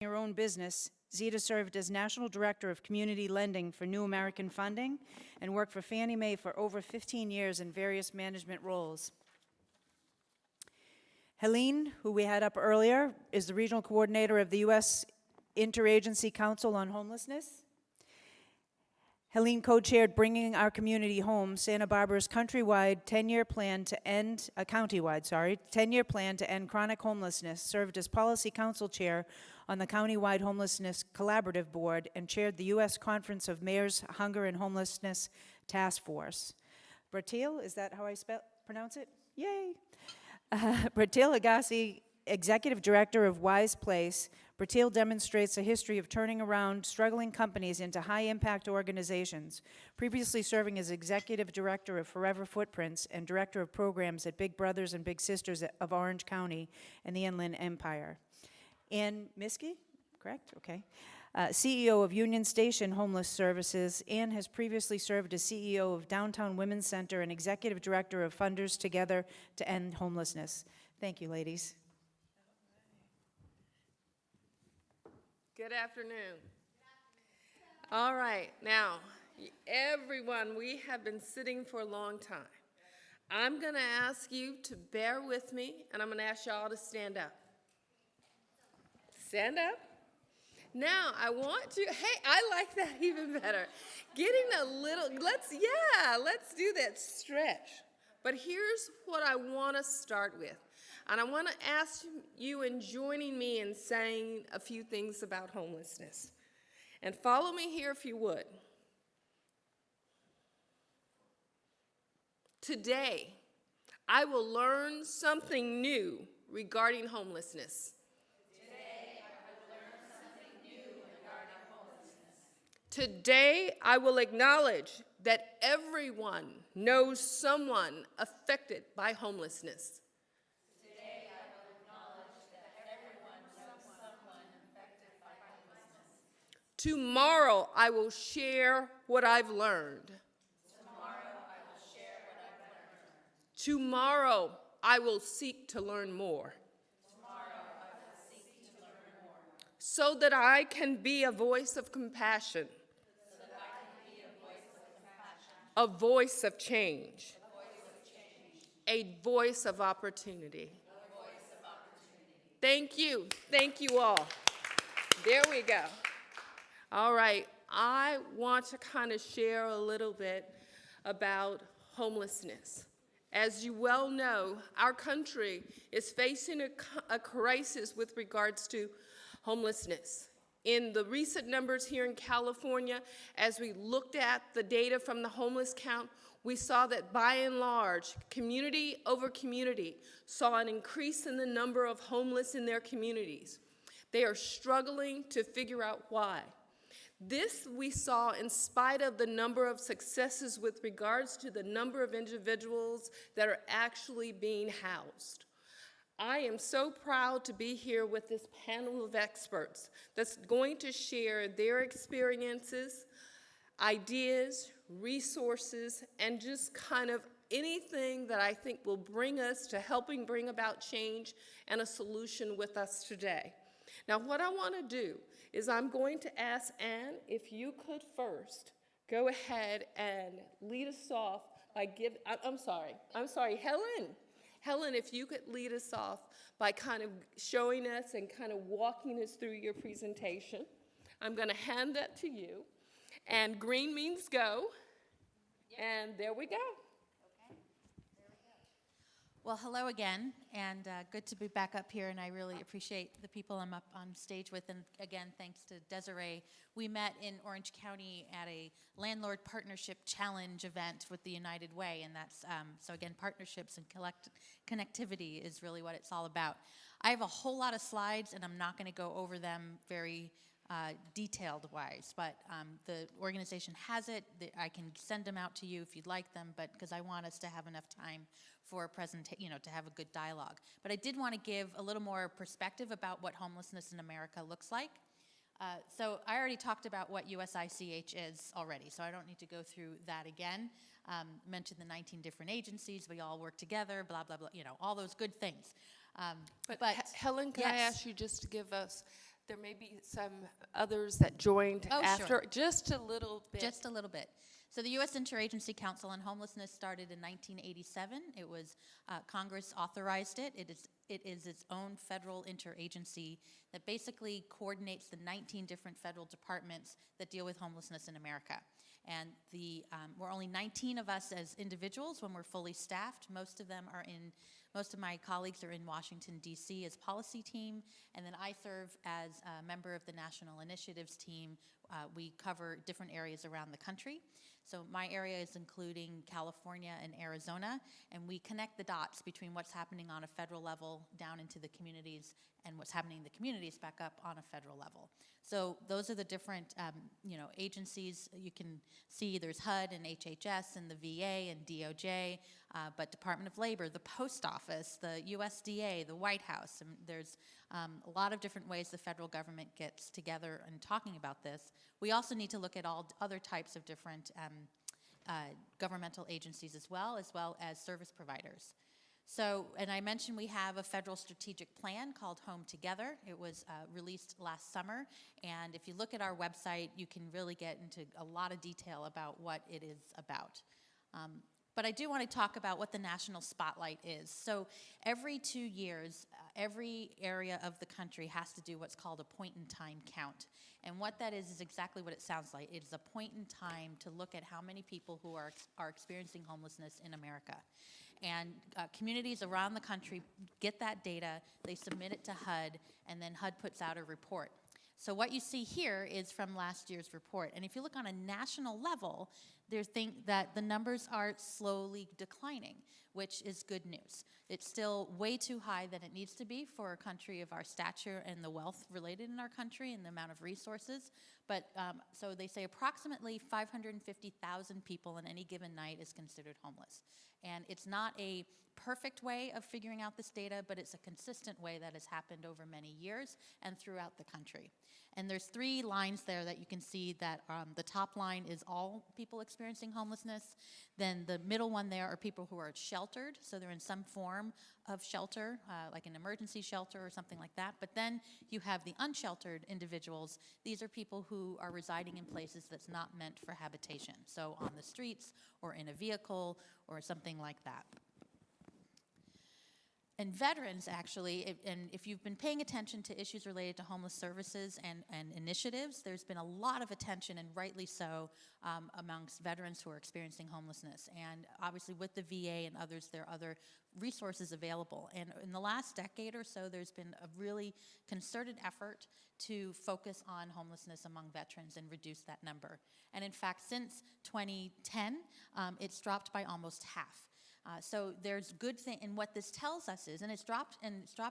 Your own business, Zeeda served as National Director of Community Lending for New American Funding and worked for Fannie Mae for over 15 years in various management roles. Helene, who we had up earlier, is the Regional Coordinator of the U.S. Interagency Council on Homelessness. Helene co-chaired Bringing Our Community Home, Santa Barbara's countrywide 10-year plan to end, 10-year plan to end chronic homelessness, served as Policy Council Chair on the Countywide Homelessness Collaborative Board, and chaired the U.S. Conference of Mayors Hunger and Homelessness Task Force. Brateil, is that how I pronounce it? Yay! Brateil Aghasi, Executive Director of WISEPlace. Brateil demonstrates a history of turning around struggling companies into high-impact organizations, previously serving as Executive Director of Forever Footprints and Director of Programs at Big Brothers and Big Sisters of Orange County and the Inland Empire. And Miskey, correct? Okay. CEO of Union Station Homeless Services, and has previously served as CEO of Downtown Women's Center and Executive Director of Funders Together to End Homelessness. Thank you, ladies. Good afternoon. All right, now, everyone, we have been sitting for a long time. I'm going to ask you to bear with me, and I'm going to ask y'all to stand up. Stand up. Now, I want to, hey, I like that even better. Getting a little, let's do that stretch. But here's what I want to start with. And I want to ask you in joining me in saying a few things about homelessness. And follow me here if you would. Today, I will learn something new regarding homelessness. Today, I will acknowledge that everyone knows someone affected by homelessness. Today, I will acknowledge that everyone knows someone affected by homelessness. Tomorrow, I will share what I've learned. Tomorrow, I will seek to learn more. So that I can be a voice of compassion. A voice of change. A voice of opportunity. Thank you. Thank you all. There we go. All right. I want to kind of share a little bit about homelessness. As you well know, our country is facing a crisis with regards to homelessness. In the recent numbers here in California, as we looked at the data from the homeless count, we saw that by and large, community over community saw an increase in the number of homeless in their communities. They are struggling to figure out why. This we saw in spite of the number of successes with regards to the number of individuals that are actually being housed. I am so proud to be here with this panel of experts that's going to share their experiences, ideas, resources, and just kind of anything that I think will bring us to helping bring about change and a solution with us today. Now, what I want to do is I'm going to ask Anne if you could first go ahead and lead us off by I'm sorry, Helen. Helen, if you could lead us off by kind of showing us and kind of walking us through your presentation. I'm going to hand that to you. And green means go. Yep. And there we go. Okay. There we go. Well, hello again, and good to be back up here, and I really appreciate the people I'm up on stage with, and again, thanks to Desiree. We met in Orange County at a Landlord Partnership Challenge event with the United Way, and that's, so again, partnerships and connectivity is really what it's all about. I have a whole lot of slides, and I'm not going to go over them very detailed-wise, but the organization has it. I can send them out to you if you'd like them, but because I want us to have enough time for a presentation, to have a good dialogue. But I did want to give a little more perspective about what homelessness in America looks like. So I already talked about what USICH is already, so I don't need to go through that again. Mentioned the 19 different agencies, we all work together, blah, blah, blah, all those good things. But Helen, can I ask you just to give us there may be some others that joined Oh, after. sure. Just a little bit. Just a little bit. So the U.S. Interagency Council on Homelessness started in 1987. It was, Congress authorized it. It is its own federal interagency that basically coordinates the 19 different federal departments that deal with homelessness in America. And we're only 19 of us as individuals when we're fully staffed. Most of my colleagues are in Washington, D.C. as policy team, and then I serve as a member of the National Initiatives team. We cover different areas around the country. So my area is including California and Arizona, and we connect the dots between what's happening on a federal level down into the communities and what's happening in the communities back up on a federal level. So those are the different agencies. You can see there's HUD and HHS and the VA and DOJ, but Department of Labor, the Post Office, the USDA, the White House. And there's a lot of different ways the federal government gets together and talking about this. We also need to look at all other types of different governmental agencies as well as service providers. So, and I mentioned we have a federal strategic plan called Home Together. It was released last summer, and if you look at our website, you can really get into a lot of detail about what it is about. But I do want to talk about what the national spotlight is. So every 2 years, every area of the country has to do what's called a point-in-time count. And what that is exactly what it sounds like. It is a point in time to look at how many people who are experiencing homelessness in America. And communities around the country get that data, they submit it to HUD, and then HUD puts out a report. So what you see here is from last year's report. And if you look on a national level, they think that the numbers are slowly declining, which is good news. It's still way too high than it needs to be for a country of our stature and the wealth related in our country and the amount of resources. But so they say approximately 550,000 people on any given night is considered homeless. And it's not a perfect way of figuring out this data, but it's a consistent way that has happened over many years and throughout the country. And there's 3 lines there that you can see that the top line is all people experiencing homelessness. Then the middle one there are people who are sheltered, so they're in some form of shelter, like an emergency shelter or something like that. But then you have the unsheltered individuals. These are people who are residing in places that's not meant for habitation, so on the streets or in a vehicle or something like that. And veterans, actually, and if you've been paying attention to issues related to homeless services and initiatives, there's been a lot of attention, and rightly so, amongst veterans who are experiencing homelessness. And obviously with the VA and others, there are other resources available. And in the last decade or so, there's been a really concerted effort to focus on homelessness among veterans and reduce that number. And in fact, since 2010, it's dropped by almost half. So there's good thing, and what this tells us is, and it's dropped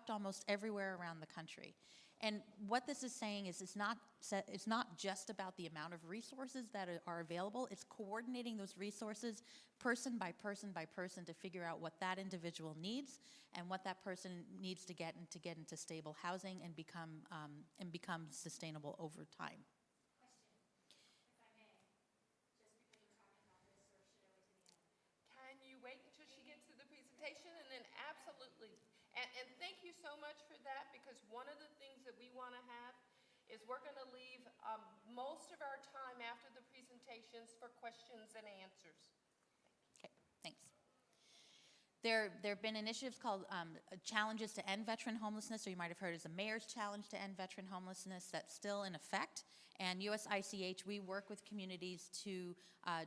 almost everywhere around the country. And what this is saying is it's not just about the amount of resources that are available, it's coordinating those resources person by person by person to figure out what that individual needs and what that person needs to get into stable housing and become sustainable over time. And then absolutely, and thank you so much for that, because one of the things that we want to have is we're going to leave most of our time after the presentations for questions and answers. Okay, thanks. There have been initiatives called Challenges to End Veteran Homelessness, or you might have heard as a Mayor's Challenge to End Veteran Homelessness, that's still in effect. And USICH, we work with communities to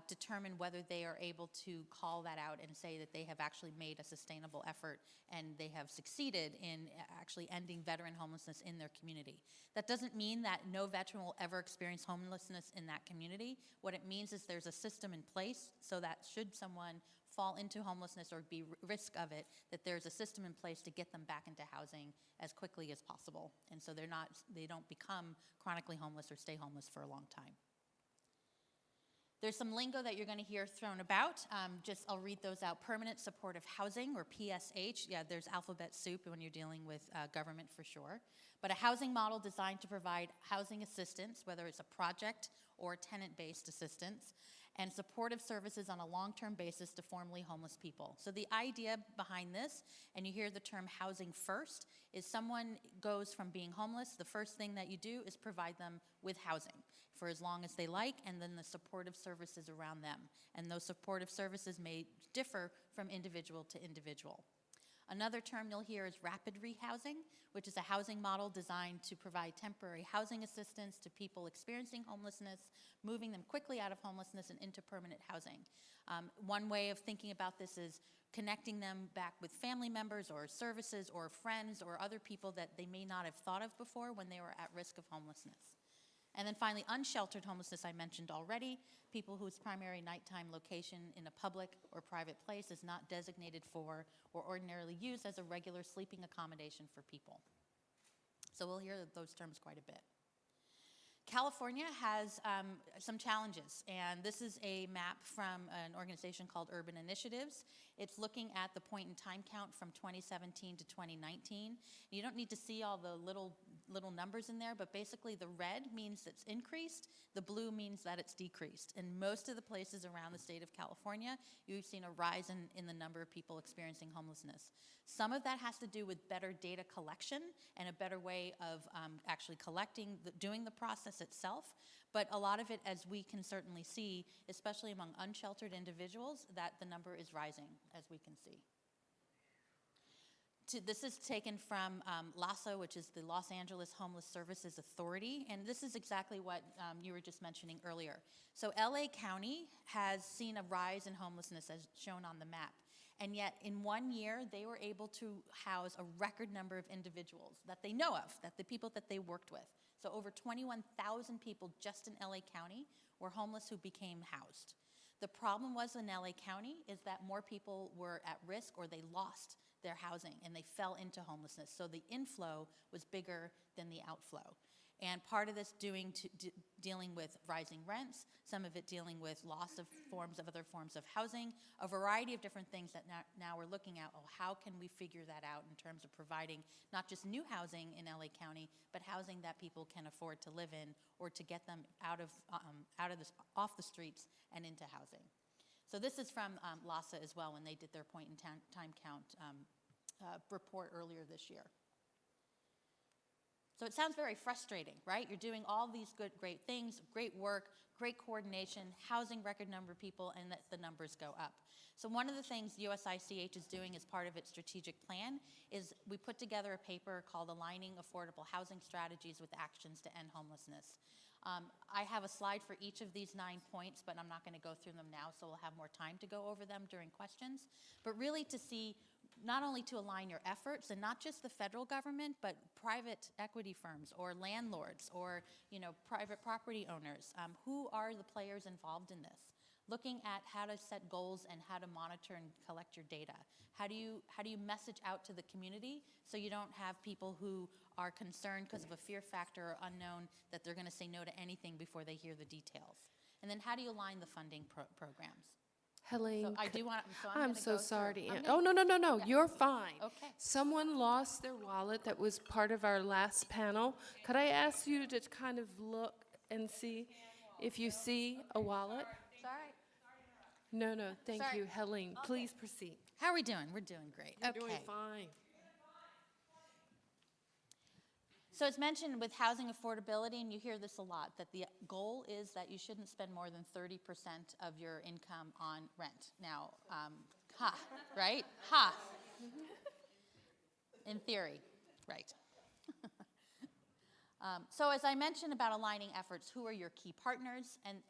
determine whether they are able to call that out and say that they have actually made a sustainable effort and they have succeeded in actually ending veteran homelessness in their community. That doesn't mean that no veteran will ever experience homelessness in that community. What it means is there's a system in place so that should someone fall into homelessness or be risk of it, that there's a system in place to get them back into housing as quickly as possible. And so they don't become chronically homeless or stay homeless for a long time. There's some lingo that you're going to hear thrown about. I'll read those out. Permanent supportive housing, or PSH. Yeah, there's alphabet soup when you're dealing with government for sure. But a housing model designed to provide housing assistance, whether it's a project or tenant-based assistance, and supportive services on a long-term basis to formerly homeless people. So the idea behind this, and you hear the term housing first, is someone goes from being homeless, the first thing that you do is provide them with housing for as long as they like, and then the supportive services around them. And those supportive services may differ from individual to individual. Another term you'll hear is rapid rehousing, which is a housing model designed to provide temporary housing assistance to people experiencing homelessness, moving them quickly out of homelessness and into permanent housing. One way of thinking about this is connecting them back with family members or services or friends or other people that they may not have thought of before when they were at risk of homelessness. And then finally, unsheltered homelessness I mentioned already, people whose primary nighttime location in a public or private place is not designated for or ordinarily used as a regular sleeping accommodation for people. So we'll hear those terms quite a bit. California has some challenges, and this is a map from an organization called Urban Initiatives. It's looking at the point in time count from 2017 to 2019. You don't need to see all the little numbers in there, but basically the red means it's increased, the blue means that it's decreased. In most of the places around the state of California, you've seen a rise in the number of people experiencing homelessness. Some of that has to do with better data collection and a better way of actually collecting, doing the process itself. But a lot of it, as we can certainly see, especially among unsheltered individuals, that the number is rising, as we can see. This is taken from LAHSA, which is the Los Angeles Homeless Services Authority, and this is exactly what you were just mentioning earlier. So LA County has seen a rise in homelessness as shown on the map, and yet in 1 year they were able to house a record number of individuals that they know of, that the people that they worked with. So over 21,000 people just in LA County were homeless who became housed. The problem was in LA County is that more people were at risk or they lost their housing and they fell into homelessness. So the inflow was bigger than the outflow. And part of this dealing with rising rents, some of it dealing with loss of other forms of housing, a variety of different things that now we're looking at, how can we figure that out in terms of providing not just new housing in LA County, but housing that people can afford to live in or to get them off the streets and into housing. So this is from LAHSA as well when they did their point in time count report earlier this year. So it sounds very frustrating, right? You're doing all these great things, great work, great coordination, housing record number of people, and that the numbers go up. So one of the things USICH is doing as part of its strategic plan is we put together a paper called Aligning Affordable Housing Strategies with Actions to End Homelessness. I have a slide for each of these 9 points, but I'm not going to go through them now, so we'll have more time to go over them during questions. But really to see, not only to align your efforts, and not just the federal government, but private equity firms or landlords or private property owners. Who are the players involved in this? Looking at how to set goals and how to monitor and collect your data. How do you message out to the community so you don't have people who are concerned because of a fear factor or unknown that they're going to say no to anything before they hear the details? And then how do you align the funding programs? Helene, So I do want. So I'm so sorry to interrupt. Oh, no, Yeah. you're fine. Okay. Someone lost their wallet that was part of our last panel. Could I ask you to kind of look and see if you see a wallet? Sorry. No, thank Sorry. you. Helene, please proceed. How are we doing? We're doing great. You're Okay. doing fine. So as mentioned with housing affordability, and you hear this a lot, that the goal is that you shouldn't spend more than 30% of your income on rent. Now, right? In theory, right. So as I mentioned about aligning efforts, who are your key partners, and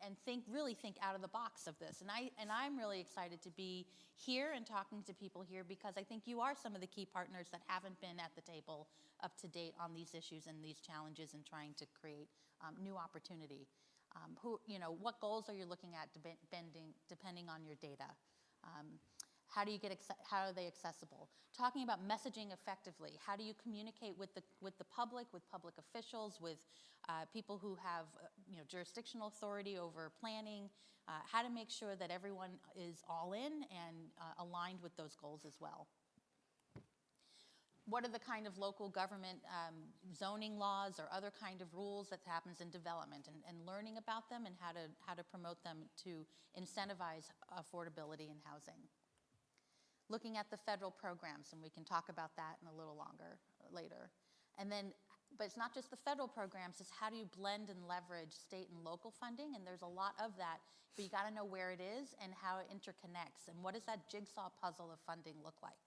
really think out of the box of this. And I'm really excited to be here and talking to people here because I think you are some of the key partners that haven't been at the table up to date on these issues and these challenges and trying to create new opportunity. What goals are you looking at depending on your data? How are they accessible? Talking about messaging effectively. How do you communicate with the public, with public officials, with people who have jurisdictional authority over planning? How to make sure that everyone is all in and aligned with those goals as well. what are the kind of local government zoning laws or other kind of rules that happens in development, and learning about them and how to promote them to incentivize affordability in housing. Looking at the federal programs, and we can talk about that in a little later. And then, but it's not just the federal programs, it's how do you blend and leverage state and local funding, and there's a lot of that, but you gotta know where it is and how it interconnects, and what does that jigsaw puzzle of funding look like?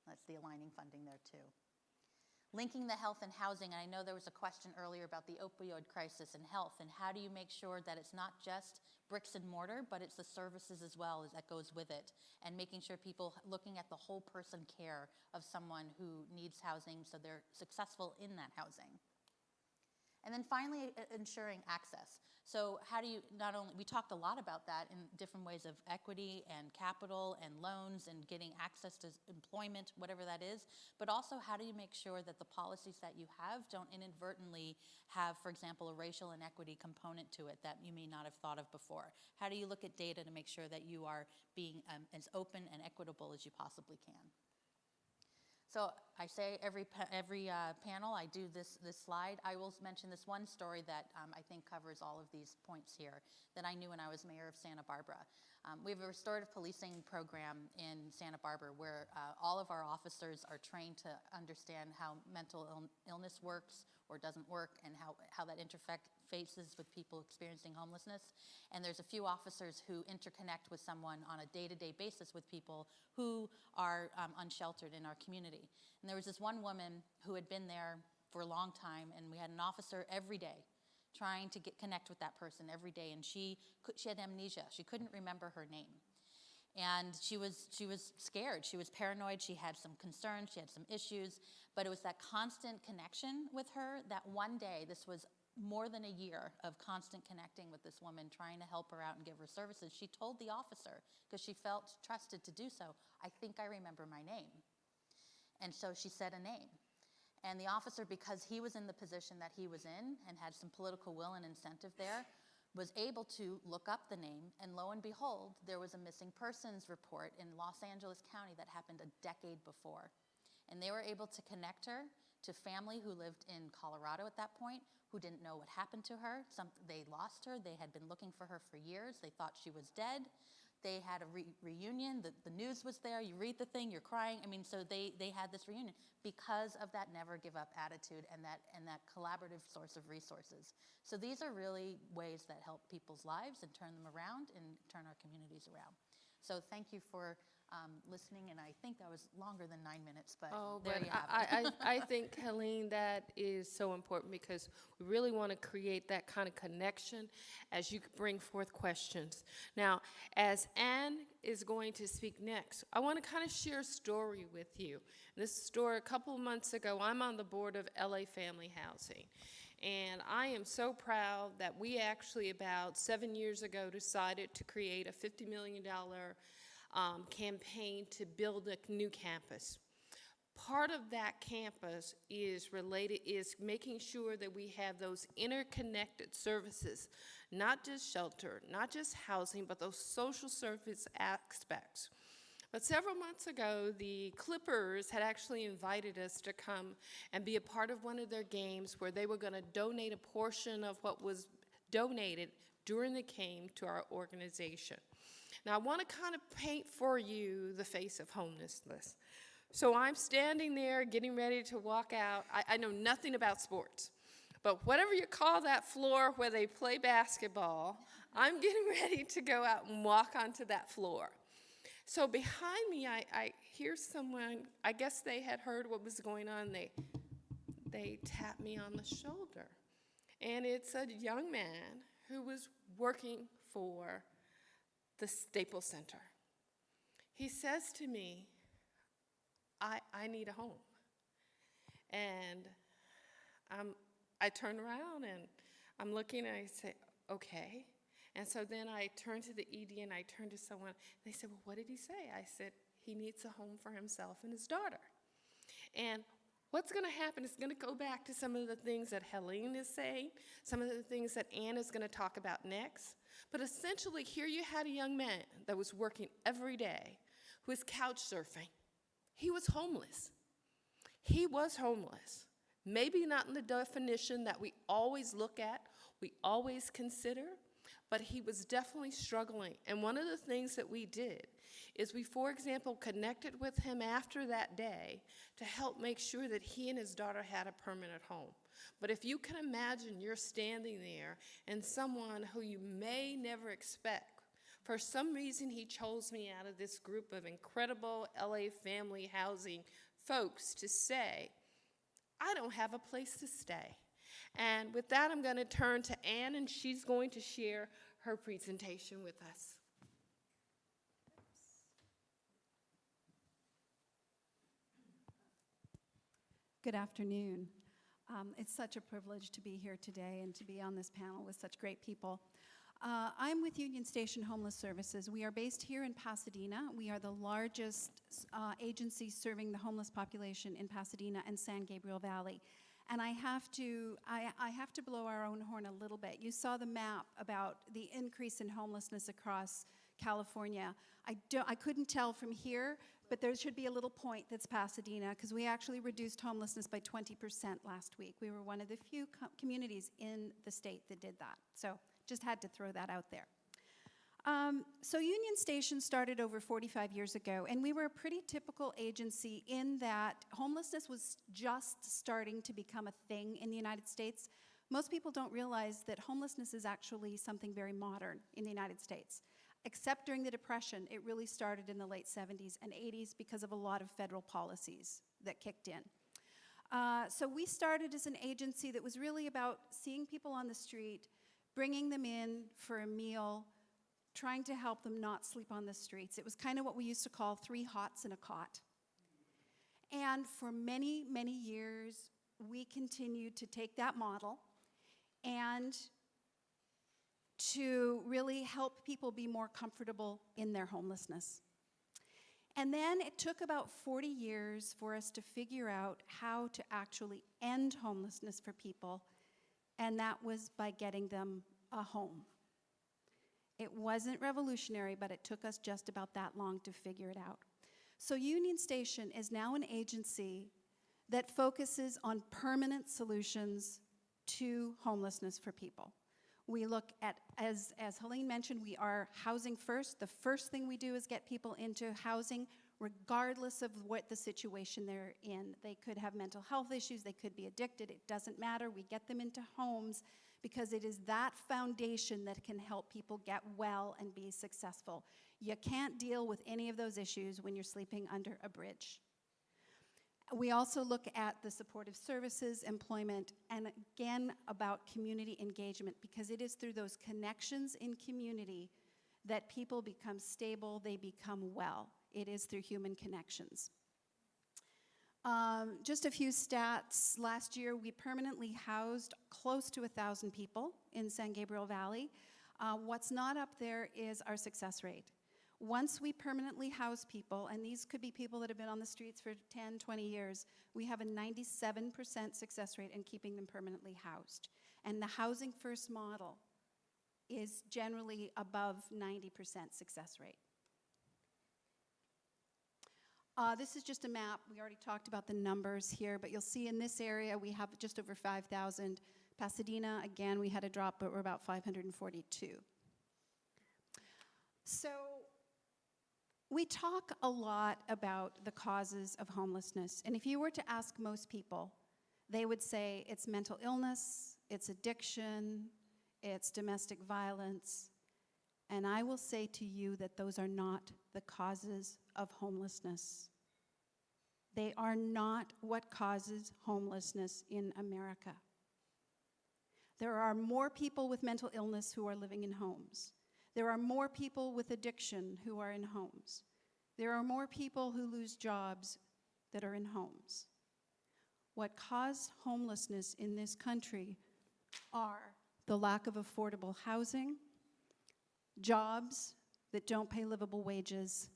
That's the aligning funding there too. Linking the health and housing, and I know there was a question earlier about the opioid crisis and health, and how do you make sure that it's not just bricks and mortar, but it's the services as well that goes with it, and making sure people looking at the whole person care of someone who needs housing so they're successful in that housing. And then finally, ensuring access. So how do you not only, we talked a lot about that in different ways of equity and capital and loans and getting access to employment, whatever that is, but also how do you make sure that the policies that you have don't inadvertently have, for example, a racial inequity component to it that you may not have thought of before? How do you look at data to make sure that you are being as open and equitable as you possibly can? So I say every panel I do this slide. I will mention this one story that I think covers all of these points here that I knew when I was mayor of Santa Barbara. We have a restorative policing program in Santa Barbara where all of our officers are trained to understand how mental illness works or doesn't work, and how that interfaces with people experiencing homelessness. And there's a few officers who interconnect with someone on a day-to-day basis with people who are unsheltered in our community. And there was this one woman who had been there for a long time, and we had an officer every day trying to connect with that person every day, and she had amnesia. She couldn't remember her name. And she was scared, she was paranoid, she had some concerns, she had some issues, but it was that constant connection with her that one day, this was more than a year of constant connecting with this woman, trying to help her out and give her services. She told the officer, because she felt trusted to do so, I think I remember my name. And so she said a name. And the officer, because he was in the position that he was in and had some political will and incentive there, was able to look up the name, and lo and behold, there was a missing persons report in Los Angeles County that happened a decade before. And they were able to connect her to family who lived in Colorado at that point, who didn't know what happened to her. They lost her, they had been looking for her for years, they thought she was dead. They had a reunion, the news was there, you read the thing, you're crying. I mean, so they had this reunion because of that never give up attitude and that collaborative source of resources. So these are really ways that help people's lives and turn them around and turn our communities around. So thank you for listening, and I think that was longer than 9 minutes, but there you have it. I think, Helene, that is so important, because we really want to create that kind of connection as you bring forth questions. Now, as Anne is going to speak next, I want to kind of share a story with you. This story, a couple of months ago, I'm on the board of LA Family Housing. And I am so proud that we actually, about 7 years ago, decided to create a $50 million campaign to build a new campus. Part of that campus is making sure that we have those interconnected services, not just shelter, not just housing, but those social service aspects. But several months ago, the Clippers had actually invited us to come and be a part of one of their games where they were going to donate a portion of what was donated during the game to our organization. Now, I want to kind of paint for you the face of homelessness. So I'm standing there getting ready to walk out. I know nothing about sports, but whatever you call that floor where they play basketball, I'm getting ready to go out and walk onto that floor. So behind me, I hear someone, I guess they had heard what was going on. They tapped me on the shoulder. And it's a young man who was working for the Staples Center. He says to me, I need a home. And I turn around and I'm looking and I say, okay. And so then I turn to the ED and I turn to someone, and they said, well, what did he say? I said, he needs a home for himself and his daughter. And what's going to happen is going to go back to some of the things that Helene is saying, some of the things that Anne is going to talk about next. But essentially, here you had a young man that was working every day, who was couch surfing, He was homeless. He was homeless. Maybe not in the definition that we always look at, we always consider, but he was definitely struggling. And one of the things that we did is we, for example, connected with him after that day to help make sure that he and his daughter had a permanent home. But if you can imagine you're standing there and someone who you may never expect, for some reason he chose me out of this group of incredible LA family housing folks to say, I don't have a place to stay. And with that, I'm going to turn to Ann, and she's going to share her presentation with us. Good afternoon. It's such a privilege to be here today and to be on this panel with such great people. I'm with Union Station Homeless Services. We are based here in Pasadena. We are the largest agency serving the homeless population in Pasadena and San Gabriel Valley. And I have to blow our own horn a little bit. You saw the map about the increase in homelessness across California. I couldn't tell from here, but there should be a little point that's Pasadena, because we actually reduced homelessness by 20% last week. We were one of the few communities in the state that did that. So just had to throw that out there. So Union Station started over 45 years ago, and we were a pretty typical agency in that homelessness was just starting to become a thing in the United States. Most people don't realize that homelessness is actually something very modern in the United States. Except during the Depression, it really started in the late 70s and 80s because of a lot of federal policies that kicked in. So we started as an agency that was really about seeing people on the street, bringing them in for a meal, trying to help them not sleep on the streets. It was kind of what we used to call 3 hots and a cot. And for many, many years, we continued to take that model and to really help people be more comfortable in their homelessness. And then it took about 40 years for us to figure out how to actually end homelessness for people, and that was by getting them a home. It wasn't revolutionary, but it took us just about that long to figure it out. So Union Station is now an agency that focuses on permanent solutions to homelessness for people. We look at, as Helene mentioned, we are housing first. The first thing we do is get people into housing, regardless of what the situation they're in. They could have mental health issues, they could be addicted, it doesn't matter. We get them into homes because it is that foundation that can help people get well and be successful. You can't deal with any of those issues when you're sleeping under a bridge. We also look at the supportive services, employment, and again about community engagement, because it is through those connections in community that people become stable, they become well. It is through human connections. Just a few stats. Last year, we permanently housed close to 1,000 people in San Gabriel Valley. What's not up there is our success rate. Once we permanently house people, and these could be people that have been on the streets for 10, 20 years, we have a 97% success rate in keeping them permanently housed. And the housing first model is generally above 90% success rate. This is just a map. We already talked about the numbers here, but you'll see in this area we have just over 5,000. Pasadena, again, we had a drop, but we're about 542. So we talk a lot about the causes of homelessness, and if you were to ask most people, they would say it's mental illness, it's addiction, it's domestic violence, and I will say to you that those are not the causes of homelessness. They are not what causes homelessness in America. There are more people with mental illness who are living in homes. There are more people with addiction who are in homes. There are more people who lose jobs that are in homes. What caused homelessness in this country are the lack of affordable housing, jobs that don't pay livable wages,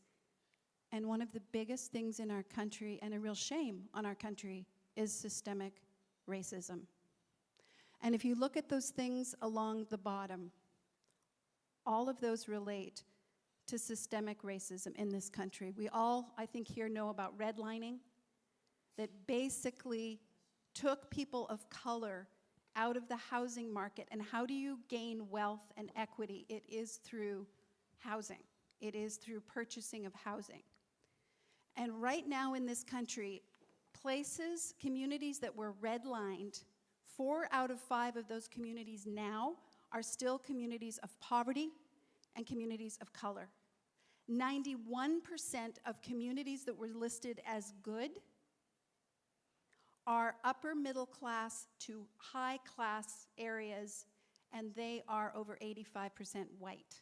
and one of the biggest things in our country, and a real shame on our country, is systemic racism. And if you look at those things along the bottom, all of those relate to systemic racism in this country. We all, I think, here know about redlining, that basically took people of color out of the housing market. And how do you gain wealth and equity? It is through housing. It is through purchasing of housing. And right now in this country, places, communities that were redlined, 4 out of 5 of those communities now are still communities of poverty and communities of color. 91% of communities that were listed as good are upper middle class to high class areas, and they are over 85% white.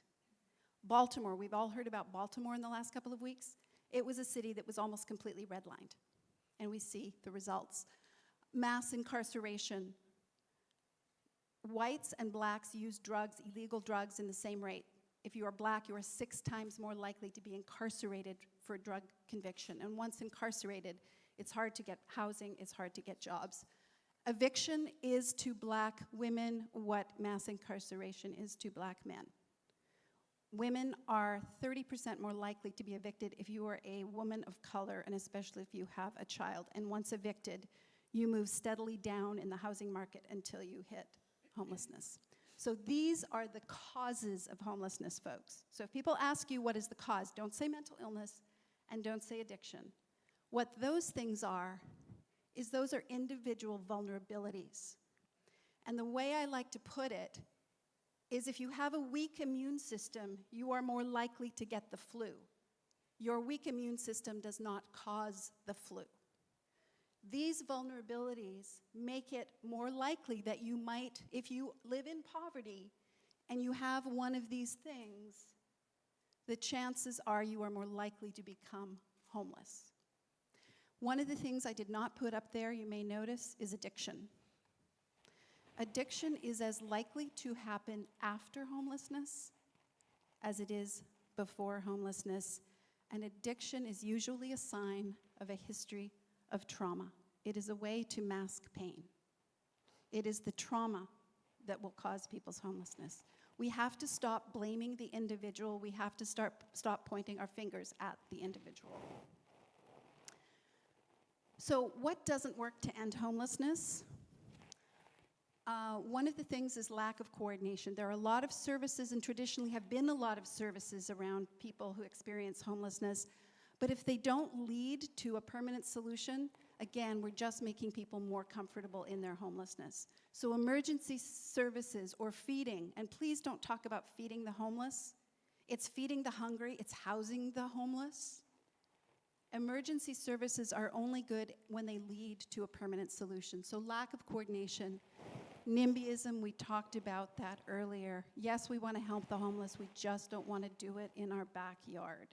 Baltimore, we've all heard about Baltimore in the last couple of weeks. It was a city that was almost completely redlined, and we see the results. Mass incarceration. Whites and blacks use drugs, illegal drugs, in the same rate. If you are black, you are 6 times more likely to be incarcerated for a drug conviction. And once incarcerated, it's hard to get housing, it's hard to get jobs. Eviction is to black women what mass incarceration is to black men. Women are 30% more likely to be evicted if you are a woman of color, and especially if you have a child. And once evicted, you move steadily down in the housing market until you hit homelessness. So these are the causes of homelessness, folks. So if people ask you what is the cause, don't say mental illness and don't say addiction. What those things are is those are individual vulnerabilities. And the way I like to put it is if you have a weak immune system, you are more likely to get the flu. Your weak immune system does not cause the flu. These vulnerabilities make it more likely that you might, if you live in poverty and you have one of these things, the chances are you are more likely to become homeless. One of the things I did not put up there, you may notice, is addiction. Addiction is as likely to happen after homelessness as it is before homelessness, and addiction is usually a sign of a history of trauma. It is a way to mask pain. It is the trauma that will cause people's homelessness. We have to stop blaming the individual. We have to stop pointing our fingers at the individual. So what doesn't work to end homelessness? One of the things is lack of coordination. There are a lot of services, and traditionally have been a lot of services around people who experience homelessness, but if they don't lead to a permanent solution, again, we're just making people more comfortable in their homelessness. So emergency services or feeding, and please don't talk about feeding the homeless. It's feeding the hungry, it's housing the homeless. Emergency services are only good when they lead to a permanent solution. So lack of coordination. NIMBYism, we talked about that earlier. Yes, we want to help the homeless, we just don't want to do it in our backyard.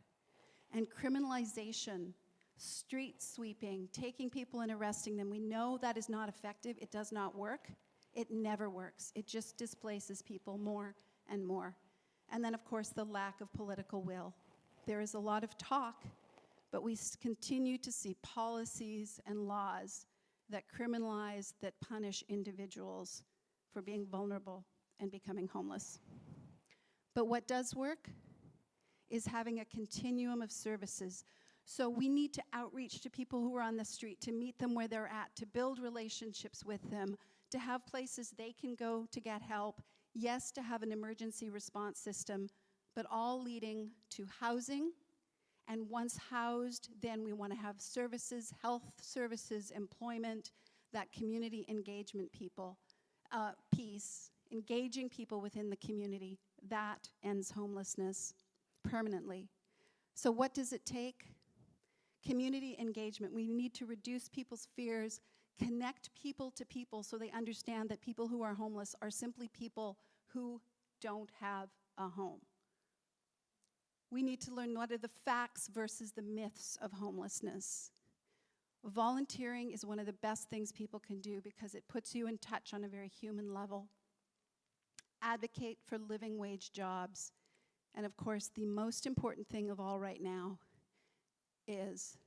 And criminalization, street sweeping, taking people and arresting them. We know that is not effective. It does not work. It never works. It just displaces people more and more. And then, of course, the lack of political will. There is a lot of talk, but we continue to see policies and laws that criminalize, that punish individuals for being vulnerable and becoming homeless. But what does work is having a continuum of services. So we need to outreach to people who are on the street, to meet them where they're at, to build relationships with them, to have places they can go to get help, yes, to have an emergency response system, but all leading to housing. And once housed, then we want to have services, health services, employment, that community engagement piece, engaging people within the community, that ends homelessness permanently. So what does it take? Community engagement. We need to reduce people's fears, connect people to people so they understand that people who are homeless are simply people who don't have a home. We need to learn what are the facts versus the myths of homelessness. Volunteering is one of the best things people can do because it puts you in touch on a very human level. Advocate for living wage jobs. And of course, the most important thing of all right now is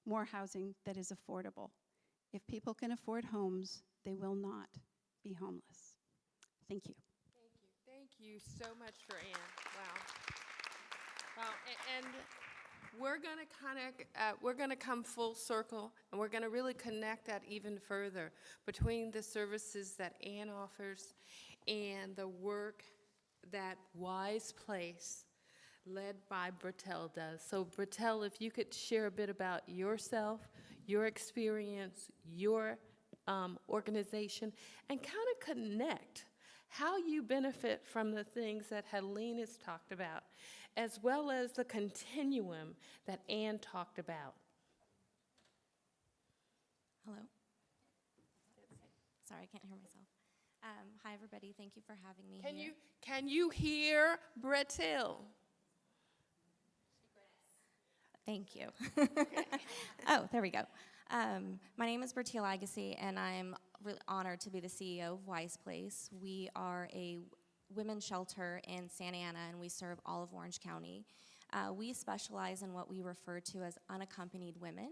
more housing that is affordable. If people can afford homes, they will not be homeless. Thank you. Thank you. Thank you so much for Ann. Wow. Well, and we're gonna come full circle, and we're gonna really connect that even further between the services that Ann offers and the work that WISEPlace, led by Brateil, does. So Brateil, if you could share a bit about yourself, your experience, your organization, and kind of connect how you benefit from the things that Helene has talked about, as well as the continuum that Ann talked about. Hello. Sorry, I can't hear myself. Hi, everybody. Thank you for having me here. Can you hear Brateil? Thank you. Oh, there we go. My name is Brateil Aghasi, and I'm really honored to be the CEO of WISEPlace. We are a women's shelter in Santa Ana, and we serve all of Orange County. We specialize in what we refer to as unaccompanied women.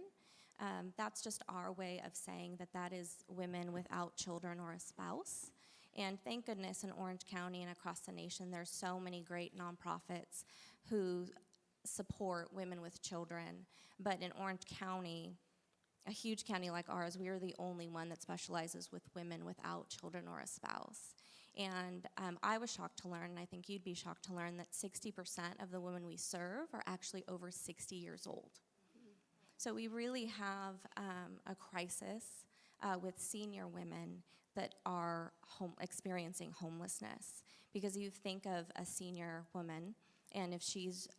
That's just our way of saying that is women without children or a spouse. And thank goodness in Orange County and across the nation, there's so many great nonprofits who support women with children. But in Orange County, a huge county like ours, we are the only one that specializes with women without children or a spouse. And I was shocked to learn, and I think you'd be shocked to learn, that 60% of the women we serve are actually over 60 years old. So we really have a crisis with senior women that are experiencing homelessness. Because you think of a senior woman, and if she's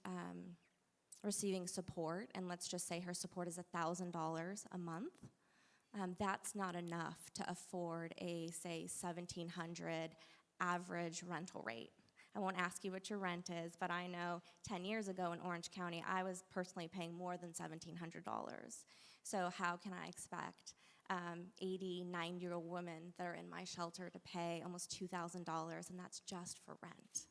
receiving support, and let's just say her support is $1,000 a month, that's not enough to afford a, say, $1,700 average rental rate. I won't ask you what your rent is, but I know 10 years ago in Orange County, I was personally paying more than $1,700. So how can I expect 89-year-old women that are in my shelter to pay almost $2,000, and that's just for rent?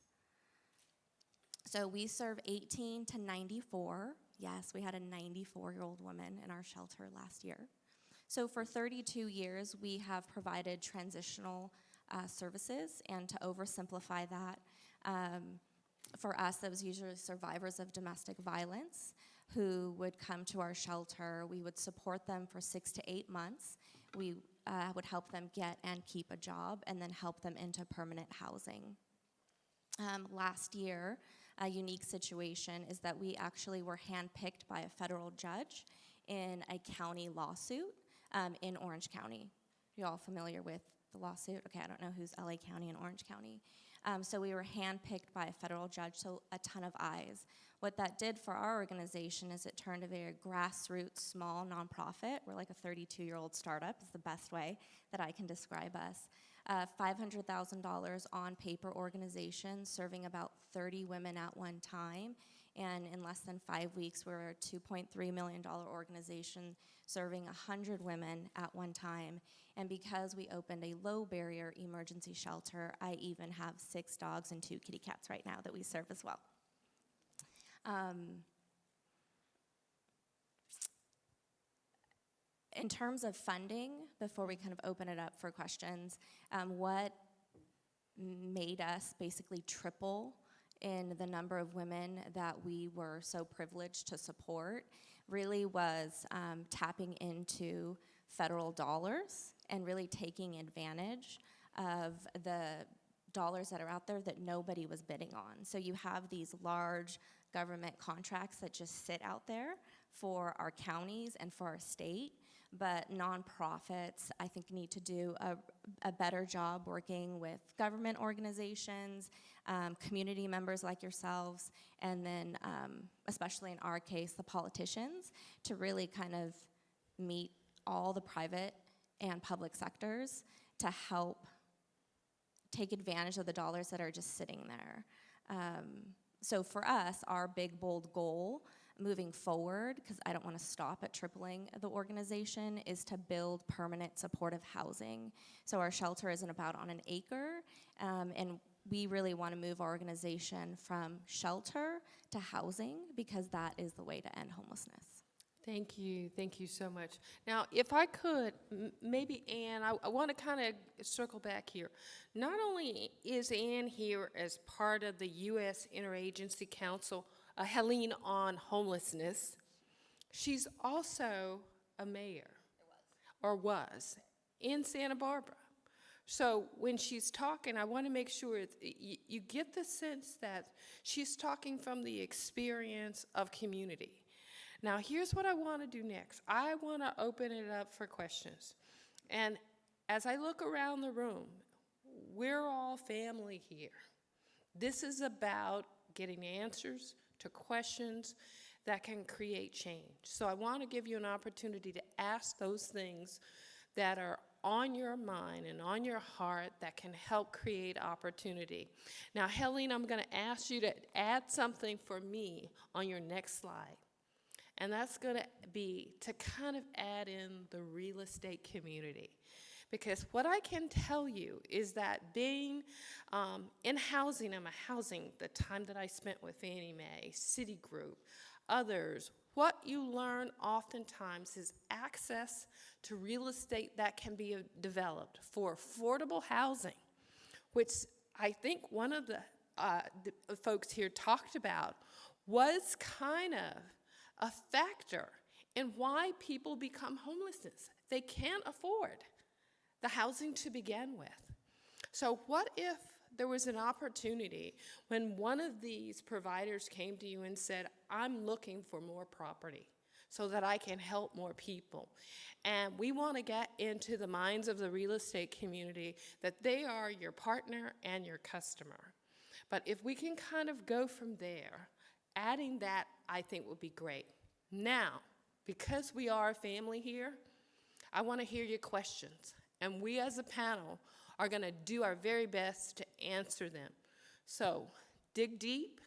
So we serve 18 to 94. Yes, we had a 94-year-old woman in our shelter last year. So for 32 years, we have provided transitional services, and to oversimplify that, for us, that was usually survivors of domestic violence who would come to our shelter. We would support them for 6 to 8 months. We would help them get and keep a job, and then help them into permanent housing. Last year, a unique situation is that we actually were handpicked by a federal judge in a county lawsuit in Orange County. You all familiar with the lawsuit? Okay, I don't know who's LA County and Orange County. So we were handpicked by a federal judge, so a ton of eyes. What that did for our organization is it turned a very grassroots, small nonprofit. We're like a 32-year-old startup is the best way that I can describe us. $500,000 on paper organization, serving about 30 women at one time. And in less than 5 weeks, we're a $2.3 million organization serving 100 women at one time. And because we opened a low-barrier emergency shelter, I even have 6 dogs and 2 kitty cats right now that we serve as well. In terms of funding, before we kind of open it up for questions, what made us basically triple in the number of women that we were so privileged to support really was tapping into federal dollars and really taking advantage of the dollars that are out there that nobody was bidding on. So you have these large government contracts that just sit out there for our counties and for our state, but nonprofits, I think, need to do a better job working with government organizations, community members like yourselves, and then, especially in our case, the politicians, to really kind of meet all the private and public sectors to help take advantage of the dollars that are just sitting there. So for us, our big, bold goal moving forward, because I don't want to stop at tripling the organization, is to build permanent supportive housing. So our shelter isn't about on an acre, and we really want to move our organization from shelter to housing, because that is the way to end homelessness. Thank you so much. Now, if I could, maybe Ann, I want to kind of circle back here. Not only is Ann here as part of the U.S. Interagency Council Helene on homelessness. She's also a mayor, or was, in Santa Barbara. So when she's talking, I want to make sure you get the sense that she's talking from the experience of community. Now, here's what I want to do next. I want to open it up for questions. And as I look around the room, we're all family here. This is about getting answers to questions that can create change. So I want to give you an opportunity to ask those things that are on your mind and on your heart that can help create opportunity. Now, Helene, I'm going to ask you to add something for me on your next slide. And that's going to be to kind of add in the real estate community. Because what I can tell you is that being in housing, the time that I spent with Fannie Mae, Citigroup, others, what you learn oftentimes is access to real estate that can be developed for affordable housing, which I think one of the folks here talked about was kind of a factor in why people become homeless. They can't afford the housing to begin with. So what if there was an opportunity when one of these providers came to you and said, I'm looking for more property so that I can help more people. And we want to get into the minds of the real estate community that they are your partner and your customer. But if we can kind of go from there, adding that, I think would be great. Now, because we are a family here, I want to hear your questions. And we as a panel are going to do our very best to answer them. So dig deep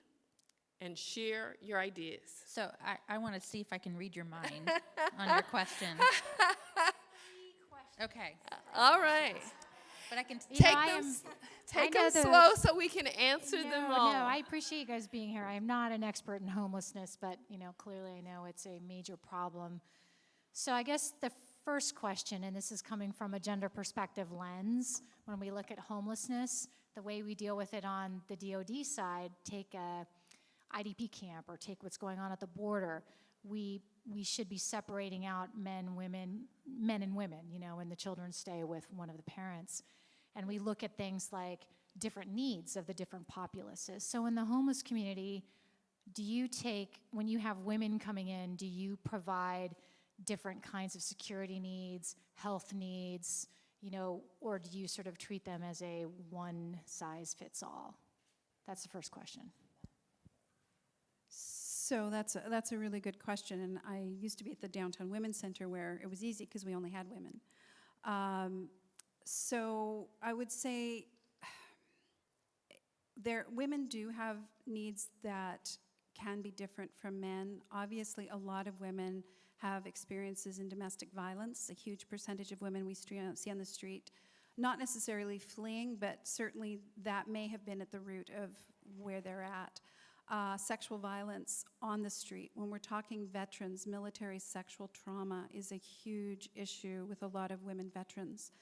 and share your ideas. So I want to see if I can read your mind on your question. Okay. All right. But I can Take them slow so we can answer them all. No, I appreciate you guys being here. I'm not an expert in homelessness, but clearly I know it's a major problem. So I guess the first question, and this is coming from a gender perspective lens, when we look at homelessness, the way we deal with it on the DoD side, take a IDP camp or take what's going on at the border, we should be separating out men and women, and the children stay with one of the parents. And we look at things like different needs of the different populaces. So in the homeless community, when you have women coming in, do you provide different kinds of security needs, health needs, or do you sort of treat them as a one-size-fits-all? That's the first question. So that's a really good question, and I used to be at the Downtown Women's Center where it was easy because we only had women. So I would say women do have needs that can be different from men. Obviously, a lot of women have experiences in domestic violence. A huge percentage of women we see on the street, not necessarily fleeing, but certainly that may have been at the root of where they're at. Sexual violence on the street. When we're talking veterans, military sexual trauma is a huge issue with a lot of women veterans.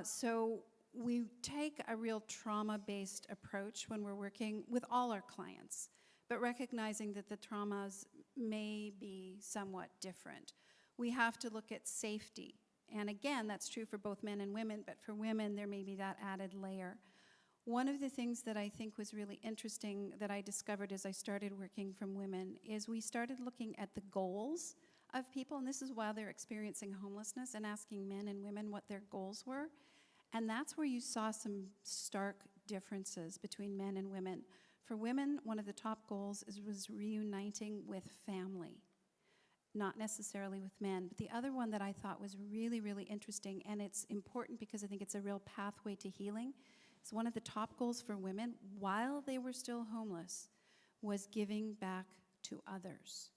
So we take a real trauma-based approach when we're working with all our clients, but recognizing that the traumas may be somewhat different. We have to look at safety. And again, that's true for both men and women, but for women, there may be that added layer. One of the things that I think was really interesting that I discovered as I started working from women is we started looking at the goals of people, and this is while they're experiencing homelessness, and asking men and women what their goals were. And that's where you saw some stark differences between men and women. For women, one of the top goals was reuniting with family, not necessarily with men. But the other one that I thought was really, really interesting, and it's important because I think it's a real pathway to healing, is one of the top goals for women, while they were still homeless, was giving back to others.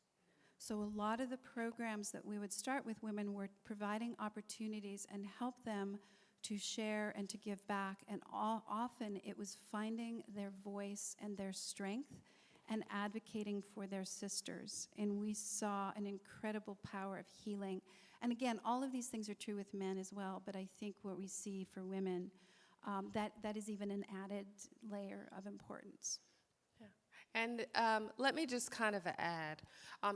So a lot of the programs that we would start with women were providing opportunities and help them to share and to give back, and often it was finding their voice and their strength and advocating for their sisters. And we saw an incredible power of healing. And again, all of these things are true with men as well, but I think what we see for women, that is even an added layer of importance. Yeah. And let me just kind of add,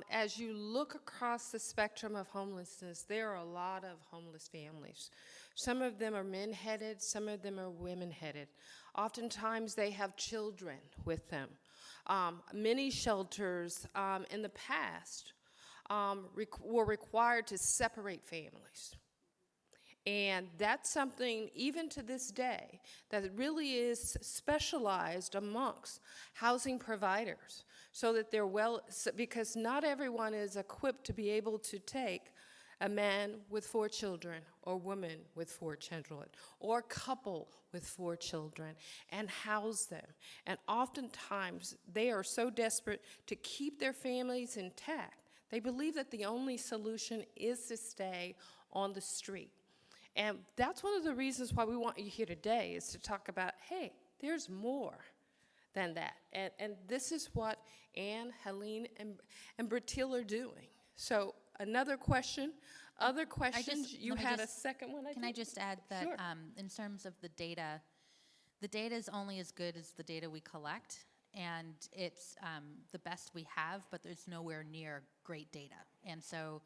as you look across the spectrum of homelessness, there are a lot of homeless families. Some of them are men-headed, some of them are women-headed. Oftentimes they have children with them. Many shelters in the past were required to separate families. And that's something, even to this day, that really is specialized amongst housing providers, so that they're because not everyone is equipped to be able to take a man with 4 children, or woman with 4 children, or couple with 4 children, and house them. And oftentimes, they are so desperate to keep their families intact, they believe that the only solution is to stay on the street. And that's one of the reasons why we want you here today, is to talk about, hey, there's more than that. And this is what Anne, Helene, and Brateil are doing. So another question, other questions? You had a second one, I Can think? I just add that Sure. in terms of the data is only as good as the data we collect, and it's the best we have, but there's nowhere near great data. And so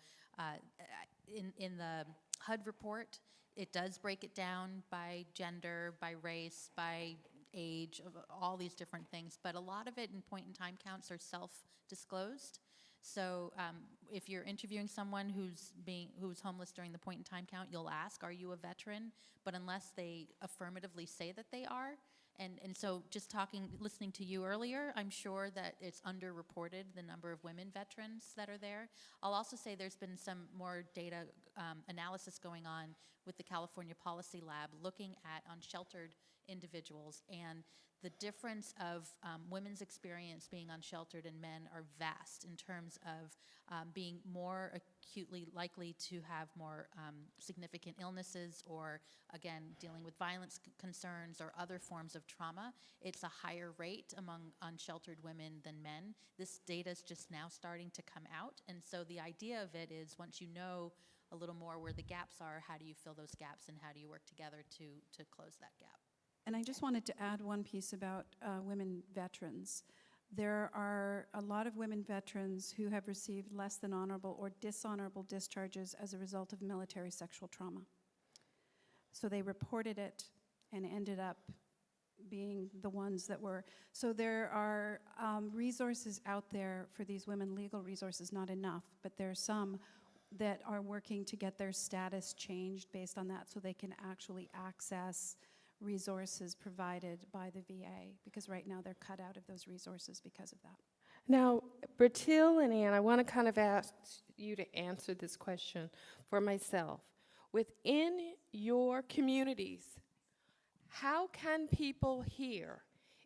in the HUD report, it does break it down by gender, by race, by age, all these different things, but a lot of it in point-in-time counts are self-disclosed. So if you're interviewing someone who's homeless during the point-in-time count, you'll ask, are you a veteran? But unless they affirmatively say that they are, and so just listening to you earlier, I'm sure that it's underreported, the number of women veterans that are there. I'll also say there's been some more data analysis going on with the California Policy Lab looking at unsheltered individuals, and the difference of women's experience being unsheltered and men are vast in terms of being more acutely likely to have more significant illnesses, or again, dealing with violence concerns or other forms of trauma. It's a higher rate among unsheltered women than men. This data is just now starting to come out, and so the idea of it is, once you know a little more where the gaps are, how do you fill those gaps, and how do you work together to close that gap? And I just wanted to add one piece about women veterans. There are a lot of women veterans who have received less than honorable or dishonorable discharges as a result of military sexual trauma. So they reported it and ended up being the ones that were. So there are resources out there for these women, legal resources, not enough, but there are some that are working to get their status changed based on that, so they can actually access resources provided by the VA, because right now they're cut out of those resources because of that. Now, Brateil and Anne, I want to kind of ask you to answer this question for myself. Within your communities, how can people here,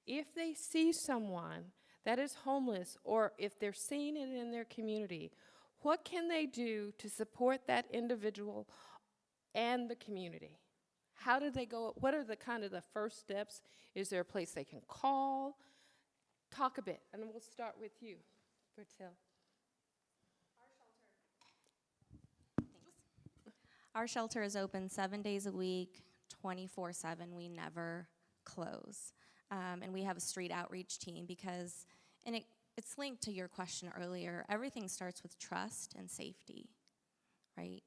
if they see someone that is homeless, or if they're seeing it in their community, what can they do to support that individual and the community? How do they go? What are the kind of the first steps? Is there a place they can call? Talk a bit, and we'll start with you, Brateil. Our shelter is open 7 days a week, 24/7. We never close. And we have a street outreach team because, and it's linked to your question earlier, everything starts with trust and safety, right?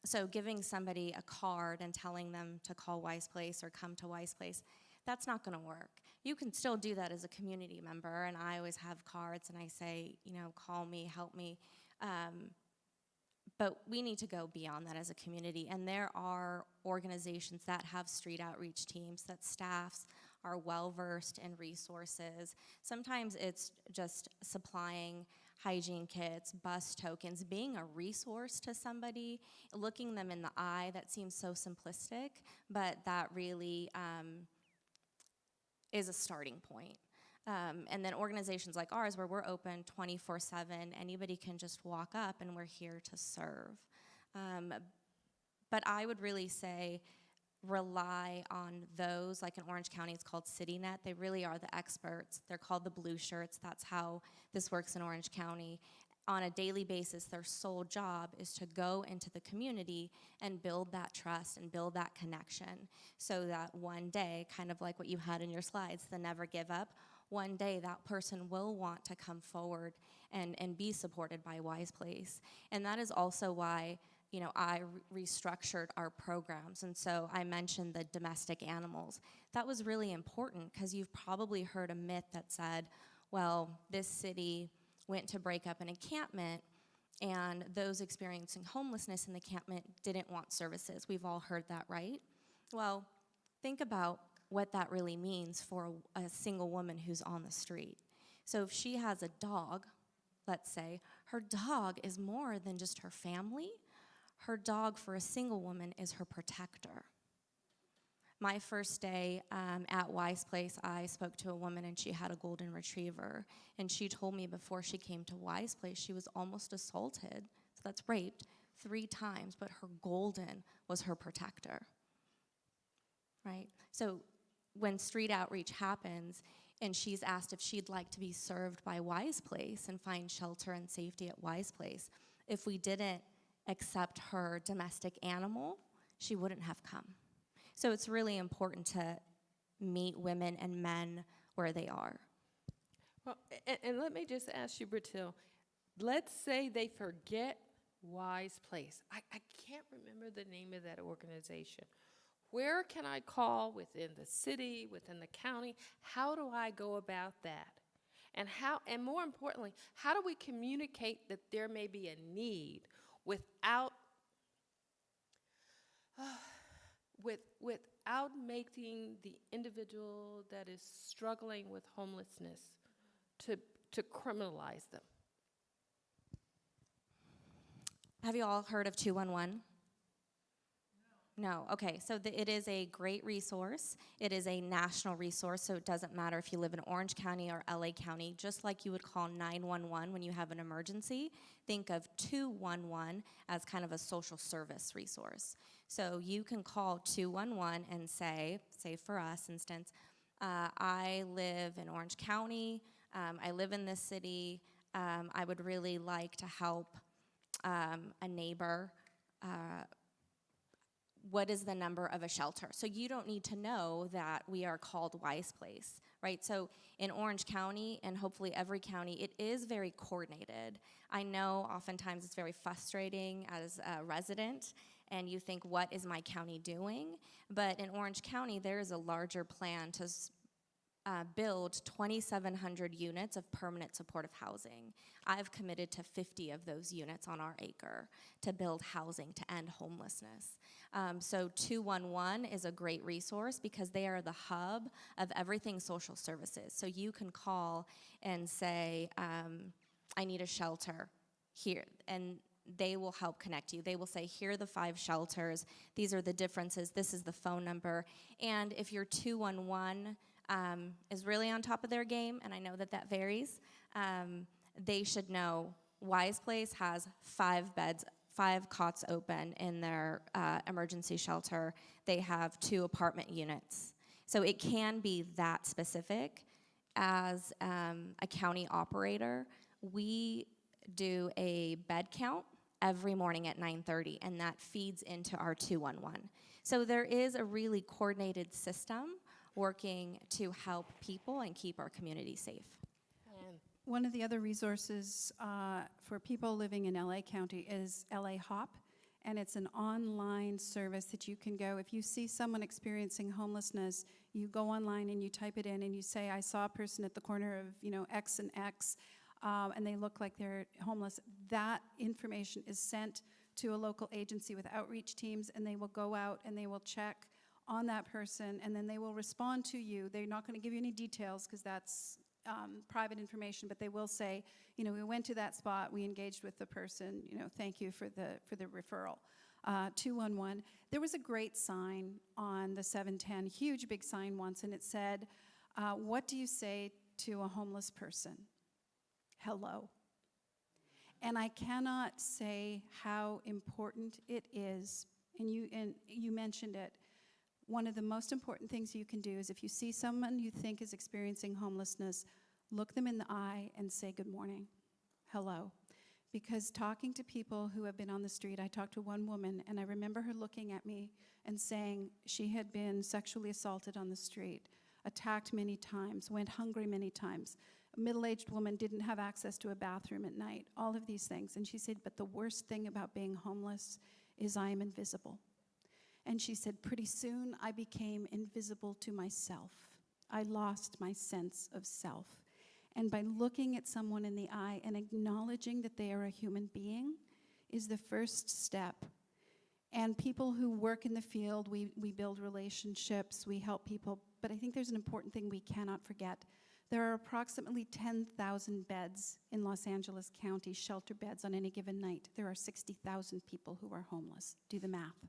So giving somebody a card and telling them to call WISEPlace or come to WISEPlace, that's not going to work. You can still do that as a community member, and I always have cards and I say, call me, help me. But we need to go beyond that as a community, and there are organizations that have street outreach teams that staffs are well-versed in resources. Sometimes it's just supplying hygiene kits, bus tokens, being a resource to somebody, looking them in the eye. That seems so simplistic, but that really is a starting point. And then organizations like ours, where we're open 24/7, anybody can just walk up and we're here to serve. But I would really say rely on those, like in Orange County, it's called CityNet. They really are the experts. They're called the Blue Shirts. That's how this works in Orange County. On a daily basis, their sole job is to go into the community and build that trust and build that connection, so that one day, kind of like what you had in your slides, the never give up, one day that person will want to come forward and be supported by WISEPlace. And that is also why, you know, I restructured our programs. And so I mentioned the domestic animals. That was really important because you've probably heard a myth that said, well, this city went to break up an encampment and those experiencing homelessness in the encampment didn't want services. We've all heard that, right? Well, think about what that really means for a single woman who's on the street. So if she has a dog, let's say, her dog is more than just her family. Her dog for a single woman is her protector. My first day at WISEPlace, I spoke to a woman and she had a golden retriever. And she told me before she came to WISEPlace, she was almost assaulted, so that's raped, 3 times, but her golden was her protector, right? So when street outreach happens and she's asked if she'd like to be served by WISEPlace and find shelter and safety at WISEPlace, if we didn't accept her domestic animal, she wouldn't have come. So it's really important to meet women and men where they are. Well, and let me just ask you, Brateil, let's say they forget WISEPlace. I can't remember the name of that organization. Where can I call within the city, within the county? How do I go about that? And more importantly, how do we communicate that there may be a need without without making the individual that is struggling with homelessness to criminalize them? Have you all heard of 211? No. Okay, so it is a great resource. It is a national resource, so it doesn't matter if you live in Orange County or LA County. Just like you would call 911 when you have an emergency, think of 211 as kind of a social service resource. So you can call 211 and say for us, instance, I live in Orange County, I live in this city, I would really like to help a neighbor. What is the number of a shelter? So you don't need to know that we are called WISEPlace, right? So in Orange County, and hopefully every county, it is very coordinated. I know oftentimes it's very frustrating as a resident, and you think, what is my county doing? But in Orange County, there is a larger plan to build 2,700 units of permanent supportive housing. I've committed to 50 of those units on our acre to build housing to end homelessness. So 211 is a great resource because they are the hub of everything social services. So you can call and say, I need a shelter here, and they will help connect you. They will say, here are the 5 shelters, these are the differences, this is the phone number. And if your 211 is really on top of their game, and I know that that varies, they should know WISEPlace has 5 beds, 5 cots open in their emergency shelter. They have 2 apartment units. So it can be that specific. As a county operator, we do a bed count every morning at 9:30, and that feeds into our 211. So there is a really coordinated system working to help people and keep our community safe. One of the other resources for people living in LA County is LA Hop, and it's an online service that you can go. If you see someone experiencing homelessness, you go online and you type it in and you say, I saw a person at the corner of, you know, X and X, and they look like they're homeless. That information is sent to a local agency with outreach teams, and they will go out and they will check on that person, and then they will respond to you. They're not going to give you any details because that's private information, but they will say, you know, we went to that spot, we engaged with the person, you know, thank you for the referral. 211. There was a great sign on the 710, huge big sign once, and it said, what do you say to a homeless person? Hello. And I cannot say how important it is, and you mentioned it. One of the most important things you can do is if you see someone you think is experiencing homelessness, look them in the eye and say good morning, hello. Because talking to people who have been on the street, I talked to one woman and I remember her looking at me and saying she had been sexually assaulted on the street. attacked many times, went hungry many times. A middle-aged woman didn't have access to a bathroom at night, all of these things. And she said, but the worst thing about being homeless is I am invisible. And she said, pretty soon I became invisible to myself. I lost my sense of self. And by looking at someone in the eye and acknowledging that they are a human being is the first step. And people who work in the field, we build relationships, we help people. But I think there's an important thing we cannot forget. There are approximately 10,000 beds in Los Angeles County, shelter beds on any given night. There are 60,000 people who are homeless. Do the math.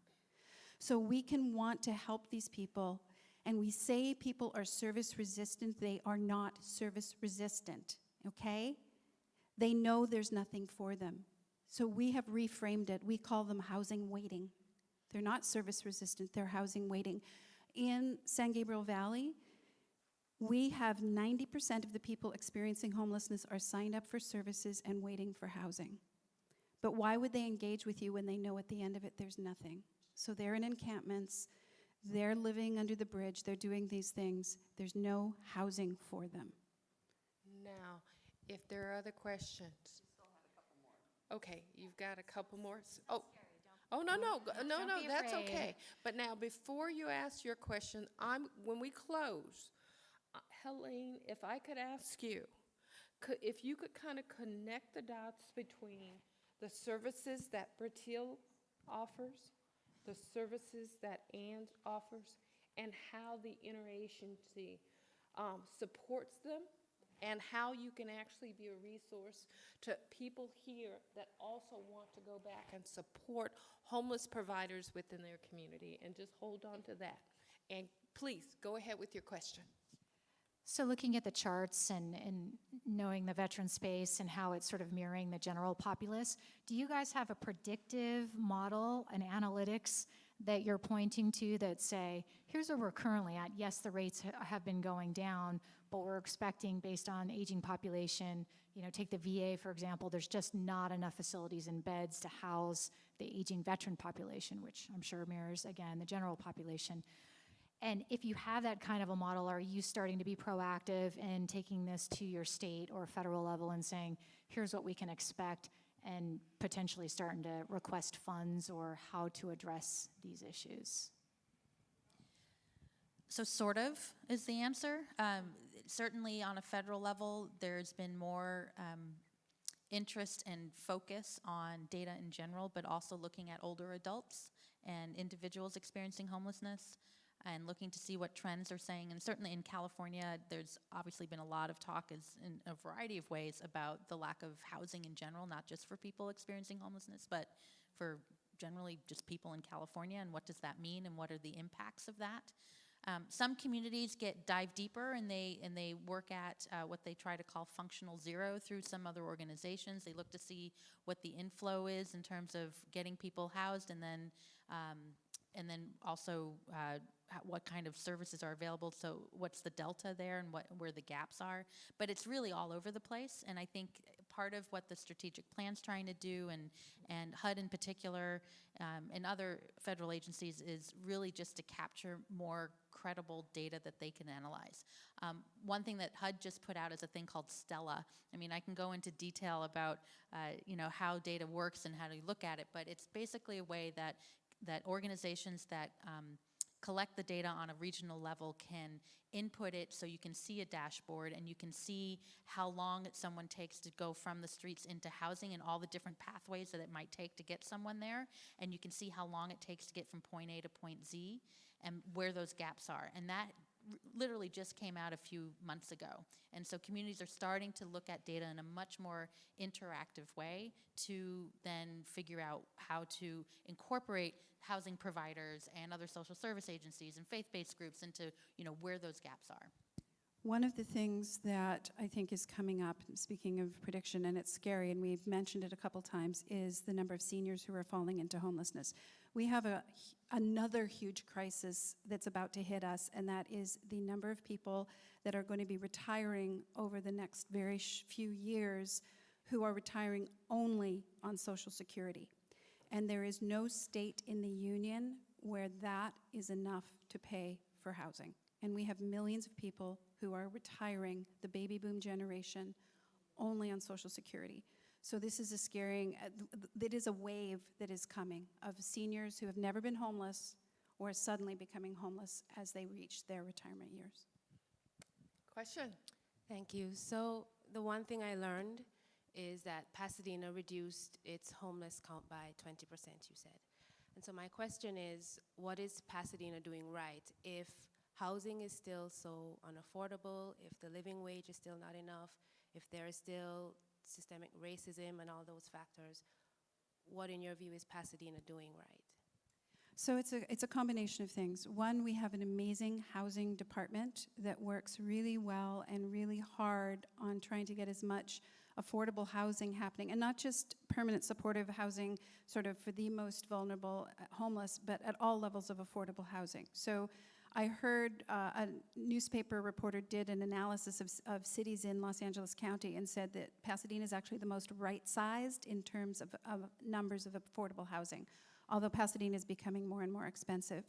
So we can want to help these people, and we say people are service resistant. They are not service resistant, okay? They know there's nothing for them. So we have reframed it. We call them housing waiting. They're not service resistant, they're housing waiting. In San Gabriel Valley, we have 90% of the people experiencing homelessness are signed up for services and waiting for housing. But why would they engage with you when they know at the end of it there's nothing? So they're in encampments, they're living under the bridge, they're doing these things. There's no housing for them. Now, if there are other questions. You still have a couple more. Okay, you've got a couple more. Oh, no, be that's afraid. okay. But now, before you ask your question, when we close, Helene, if I could ask you, if you could kind of connect the dots between the services that Brateil offers, the services that AND offers, and how the interagency supports them, and how you can actually be a resource to people here that also want to go back and support homeless providers within their community, and just hold on to that. And please, go ahead with your question. So looking at the charts and knowing the veteran space and how it's sort of mirroring the general populace, do you guys have a predictive model, an analytics that you're pointing to that say, here's where we're currently at. Yes, the rates have been going down, but we're expecting based on aging population, take the VA, for example, there's just not enough facilities and beds to house the aging veteran population, which I'm sure mirrors, again, the general population. And if you have that kind of a model, are you starting to be proactive in taking this to your state or federal level and saying, here's what we can expect, and potentially starting to request funds or how to address these issues? So sort of is the answer. Certainly on a federal level, there's been more interest and focus on data in general, but also looking at older adults and individuals experiencing homelessness, and looking to see what trends are saying. And certainly in California, there's obviously been a lot of talk in a variety of ways about the lack of housing in general, not just for people experiencing homelessness, but for generally just people in California, and what does that mean, and what are the impacts of that. Some communities dive deeper, and they work at what they try to call functional zero through some other organizations. They look to see what the inflow is in terms of getting people housed, and then also what kind of services are available. So what's the delta there, and where the gaps are. But it's really all over the place, and I think part of what the strategic plan's trying to do, and HUD in particular, and other federal agencies, is really just to capture more credible data that they can analyze. One thing that HUD just put out is a thing called Stella. I mean, I can go into detail about how data works and how to look at it, but it's basically a way that organizations that collect the data on a regional level can input it, so you can see a dashboard and you can see how long someone takes to go from the streets into housing, and all the different pathways that it might take to get someone there, and you can see how long it takes to get from point A to point Z, and where those gaps are. And that literally just came out a few months ago. And so communities are starting to look at data in a much more interactive way to then figure out how to incorporate housing providers and other social service agencies and faith-based groups into where those gaps are. One of the things that I think is coming up, speaking of prediction, and it's scary, and we've mentioned it a couple times, is the number of seniors who are falling into homelessness. We have another huge crisis that's about to hit us, and that is the number of people that are going to be retiring over the next very few years, who are retiring only on Social Security. And there is no state in the union where that is enough to pay for housing. And we have millions of people who are retiring, the baby boom generation, only on Social Security. So this is a scaring, it is a wave that is coming of seniors who have never been homeless or are suddenly becoming homeless as they reach their retirement years. Question? Thank you. So the one thing I learned is that Pasadena reduced its homeless count by 20%, you said. And so my question is, what is Pasadena doing right if housing is still so unaffordable, if the living wage is still not enough, if there is still systemic racism and all those factors? What, in your view, is Pasadena doing right? So it's a combination of things. One, we have an amazing housing department that works really well and really hard on trying to get as much affordable housing happening, and not just permanent supportive housing sort of for the most vulnerable homeless, but at all levels of affordable housing. So I heard a newspaper reporter did an analysis of cities in Los Angeles County and said that Pasadena is actually the most right-sized in terms of numbers of affordable housing, although Pasadena is becoming more and more expensive.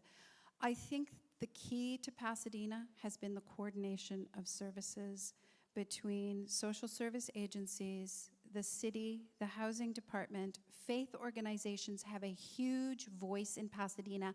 I think the key to Pasadena has been the coordination of services between social service agencies, the city, the housing department. Faith organizations have a huge voice in Pasadena,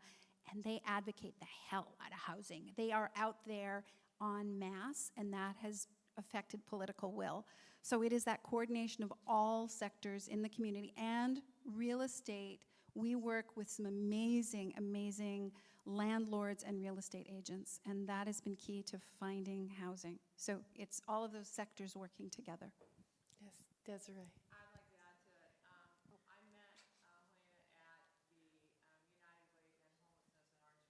and they advocate the hell out of housing. They are out there en masse, and that has affected political will. So it is that coordination of all sectors in the community and real estate. We work with some amazing, amazing landlords and real estate agents, and that has been key to finding housing. So it's all of those sectors working together. Yes, Desiree. I'd like to add to it. I met Helene at the United Way and Homelessness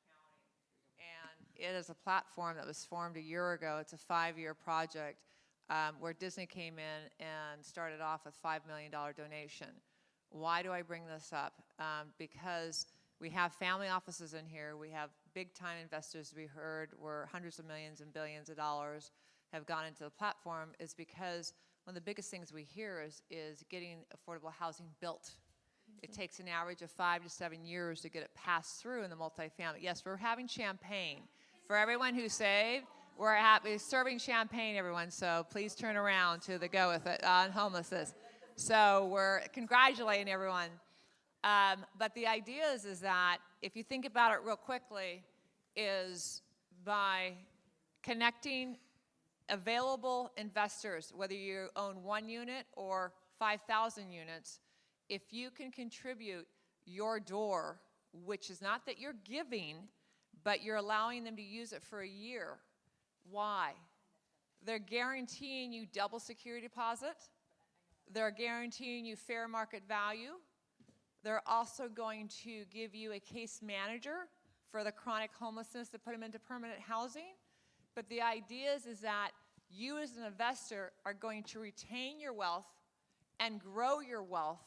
in Orange County. And it is a platform that was formed a year ago. It's a 5-year project where Disney came in and started off with $5 million donation. Why do I bring this up? Because we have family offices in here. We have big-time investors we heard where hundreds of millions and billions of dollars have gone into the platform, is because one of the biggest things we hear is getting affordable housing built. It takes an average of 5 to 7 years to get it passed through in the multifamily. Yes, we're having champagne. For everyone who saved, we're serving champagne, everyone, so please turn around to the go with it on homelessness. So we're congratulating everyone. But the idea is that, if you think about it real quickly, is by connecting available investors, whether you own 1 unit or 5,000 units, if you can contribute your door, which is not that you're giving, but you're allowing them to use it for a year. Why? They're guaranteeing you double security deposit. They're guaranteeing you fair market value. They're also going to give you a case manager for the chronic homelessness to put them into permanent housing. But the idea is that you as an investor are going to retain your wealth and grow your wealth,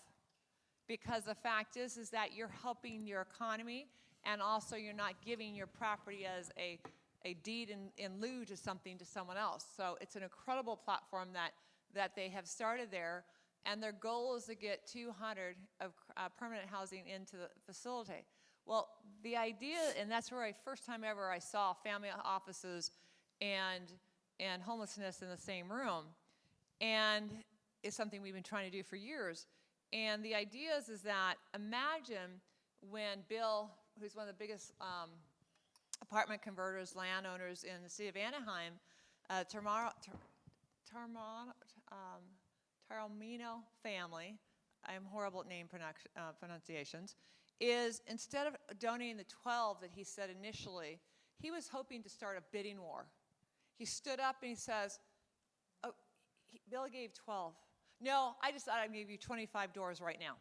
because the fact is that you're helping your economy, and also you're not giving your property as a deed in lieu to something to someone else. So it's an incredible platform that they have started there, and their goal is to get 200 of permanent housing into the facility. Well, the idea, and that's where first time ever I saw family offices and homelessness in the same room, and it's something we've been trying to do for years. And the idea is that, imagine when Bill, who's one of the biggest apartment converters, landowners in the city of Anaheim, Taormino family, I'm horrible at name pronunciations, is, instead of donating the 12 that he said initially, he was hoping to start a bidding war. He stood up and he says, oh, Bill gave 12. No, I just thought I'd give you 25 doors right now.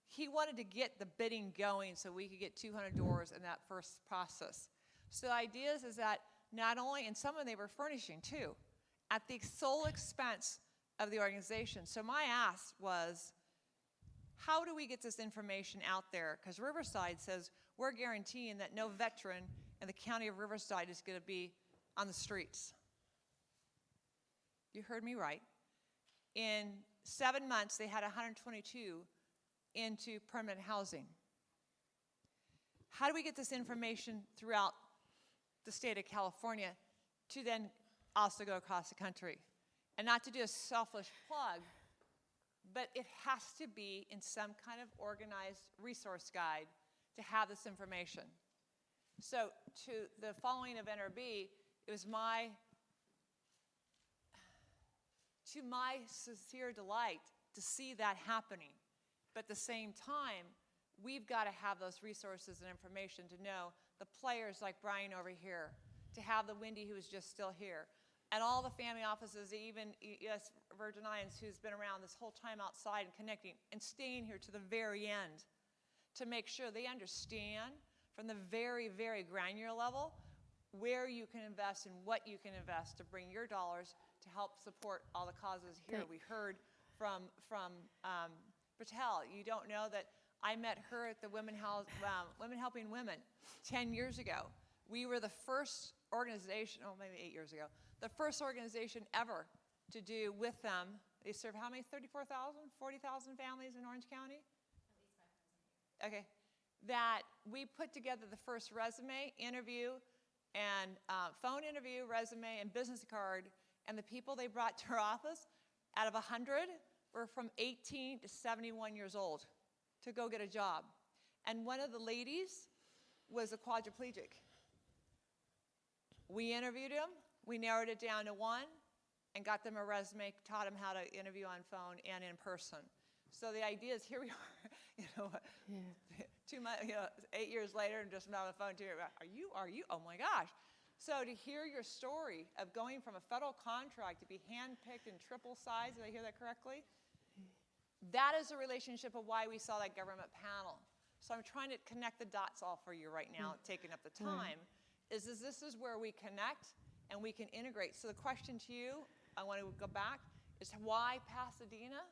He wanted to get the bidding going so we could get 200 doors in that first process. So the idea is that not only, and some of them they were furnishing too, at the sole expense of the organization. So my ask was, how do we get this information out there? Because Riverside says we're guaranteeing that no veteran in the county of Riverside is going to be on the streets. You heard me right. In 7 months, they had 122 into permanent housing. How do we get this information throughout the state of California to then also go across the country. And not to do a selfish plug, but it has to be in some kind of organized resource guide to have this information. So to the following of NAWRB, it was my sincere delight to see that happening. But at the same time, we've got to have those resources and information to know the players like Brian over here, to have the Wendy who is just still here, and all the family offices, even ES Virgin Islands, who's been around this whole time outside and connecting and staying here to the very end to make sure they understand from the very, very granular level where you can invest and what you can invest to bring your dollars to help support all the causes here. We heard from Brateil. You don't know that I met her at the Women Helping Women 10 years ago. We were the first organization, oh, maybe 8 years ago, the first organization ever to do with them. They serve how many? 34,000, 40,000 families in Orange County? At least 5,000 a year. Okay. That we put together the first resume, interview, and phone interview, resume, and business card, and the people they brought to our office, out of 100, were from 18 to 71 years old to go get a job. And one of the ladies was a quadriplegic. We interviewed him, we narrowed it down to one, and got them a resume, taught them how to interview on phone and in person. So the idea is, here we are, 8 years later, and just on the phone to you. Are you? Oh my gosh. So to hear your story of going from a federal contract to be handpicked in triple size, did I hear that correctly? That is a relationship of why we saw that government panel. So I'm trying to connect the dots all for you right now, taking up the time, is this is where we connect and we can integrate. So the question to you, I want to go back, is why Pasadena?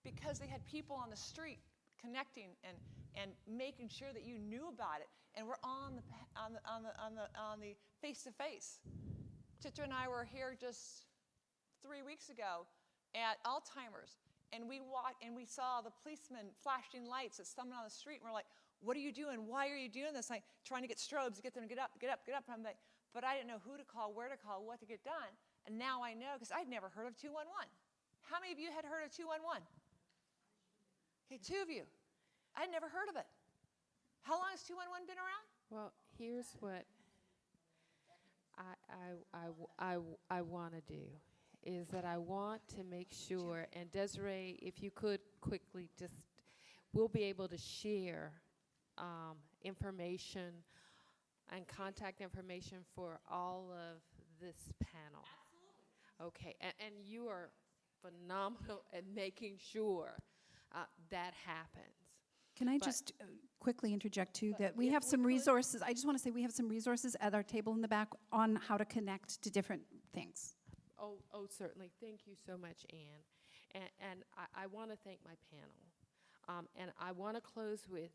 Because they had people on the street connecting and making sure that you knew about it. And we're on the face-to-face. Chitra and I were here just 3 weeks ago at Alzheimer's, and we walked and we saw the policemen flashing lights at someone on the street, and we're like, "What are you doing? Why are you doing this?" Like trying to get strobes to get them to get up. And I'm like, but I didn't know who to call, where to call, what to get done. And now I know, because I'd never heard of 211. How many of you had heard of 211? Okay, 2 of you. I'd never heard of it. How long has 211 been around? Well, here's what I want to do, is that I want to make sure, and Desiree, if you could quickly just, we'll be able to share information and contact information for all of this panel. Absolutely. Okay, and you are phenomenal at making sure that happens. Can I just quickly interject too that we have some resources. I just want to say we have some resources at our table in the back on how to connect to different things. Oh, certainly. Thank you so much, Anne. And I want to thank my panel. And I want to close with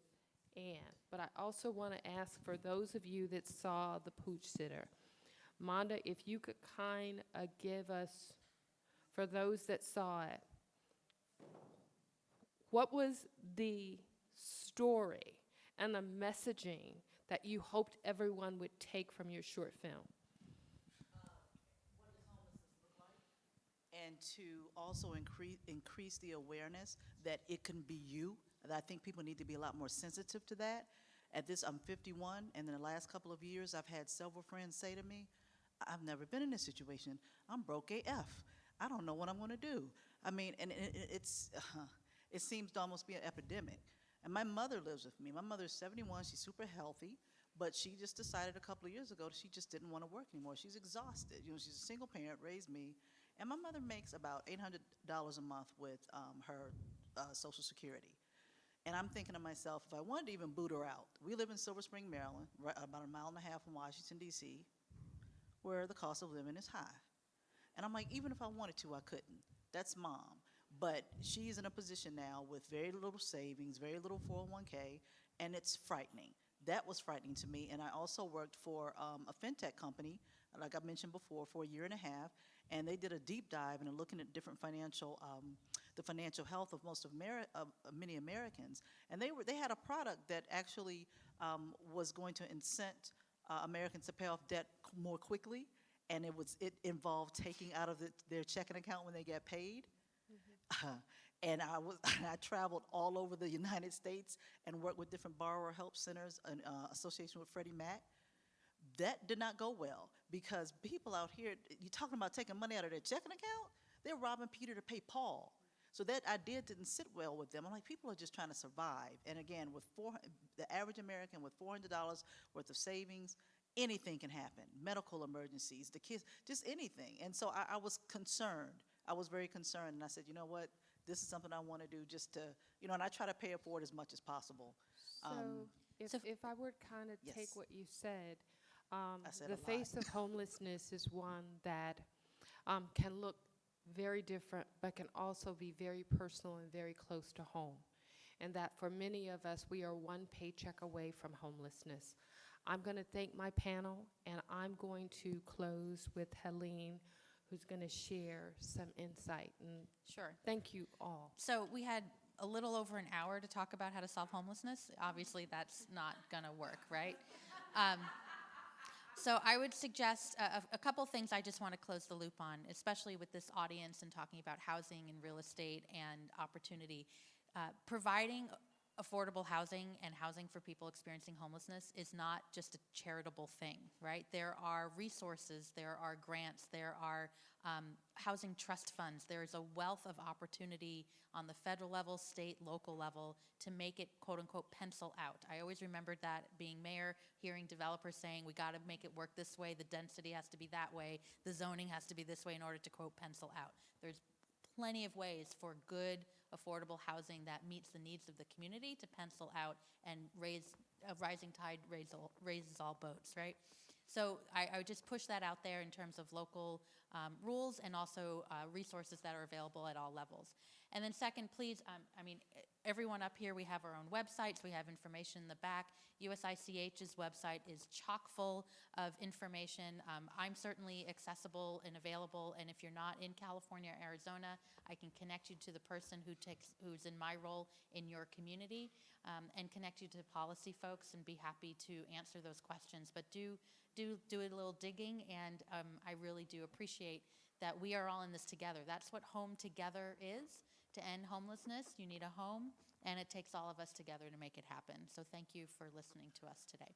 Anne, but I also want to ask for those of you that saw the pooch sitter, Monda, if you could kind of give us, for those that saw it, what was the story and the messaging that you hoped everyone would take from your short film? What does homelessness look like? And to also increase the awareness that it can be you. And I think people need to be a lot more sensitive to that. At this, I'm 51, and in the last couple of years, I've had several friends say to me, I've never been in this situation. I'm broke AF. I don't know what I'm going to do. I mean, and it seems to almost be an epidemic. And my mother lives with me. My mother's 71. She's super healthy, but she just decided a couple of years ago that she just didn't want to work anymore. She's exhausted. You know, she's a single parent, raised me, and my mother makes about $800 a month with her Social Security. And I'm thinking to myself, if I wanted to even boot her out, we live in Silver Spring, Maryland, right about a mile and a half from Washington, D.C., where the cost of living is high. And I'm like, even if I wanted to, I couldn't. That's mom. But she's in a position now with very little savings, very little 401k, and it's frightening. That was frightening to me. And I also worked for a fintech company, like I mentioned before, for a year and a half, and they did a deep dive into looking at different financial, the financial health of many Americans. And they had a product that actually was going to incent Americans to pay off debt more quickly, and it involved taking out of their checking account when they get paid. And I traveled all over the United States and worked with different borrower help centers in association with Freddie Mac. That did not go well because people out here, you're talking about taking money out of their checking account, they're robbing Peter to pay Paul. So that idea didn't sit well with them. I'm like, people are just trying to survive. And again, with the average American with $400 worth of savings, anything can happen. Medical emergencies, the kids, just anything. And so I was concerned. I was very concerned. And I said, you know what? This is something I want to do just to, you know, and I try to pay it forward as much as possible. So if I would kind of Yes. take what you said, said the a lot. face of homelessness is one that can look very different, but can also be very personal and very close to home. And that for many of us, we are one paycheck away from homelessness. I'm going to thank my panel, and I'm going to close with Helene, who's going to share some insight. And Sure. thank you all. So we had a little over an hour to talk about how to solve homelessness. Obviously, that's not going to work, right? So I would suggest a couple things I just want to close the loop on, especially with this audience and talking about housing and real estate and opportunity. Providing affordable housing and housing for people experiencing homelessness is not just a charitable thing, right? There are resources, there are grants, there are housing trust funds. There is a wealth of opportunity on the federal level, state, local level to make it, quote unquote, pencil out. I always remembered that being mayor, hearing developers saying, we got to make it work this way, the density has to be that way, the zoning has to be this way in order to, quote, pencil out. There's plenty of ways for good, affordable housing that meets the needs of the community to pencil out and a rising tide raises all boats, right? So I would just push that out there in terms of local rules and also resources that are available at all levels. And then second, please, I mean, everyone up here, we have our own websites, we have information in the back. USICH's website is chock full of information. I'm certainly accessible and available, and if you're not in California or Arizona, I can connect you to the person who's in my role in your community and connect you to policy folks and be happy to answer those questions. But do a little digging, and I really do appreciate that we are all in this together. That's what home together is. To end homelessness, you need a home, and it takes all of us together to make it happen. So thank you for listening to us today.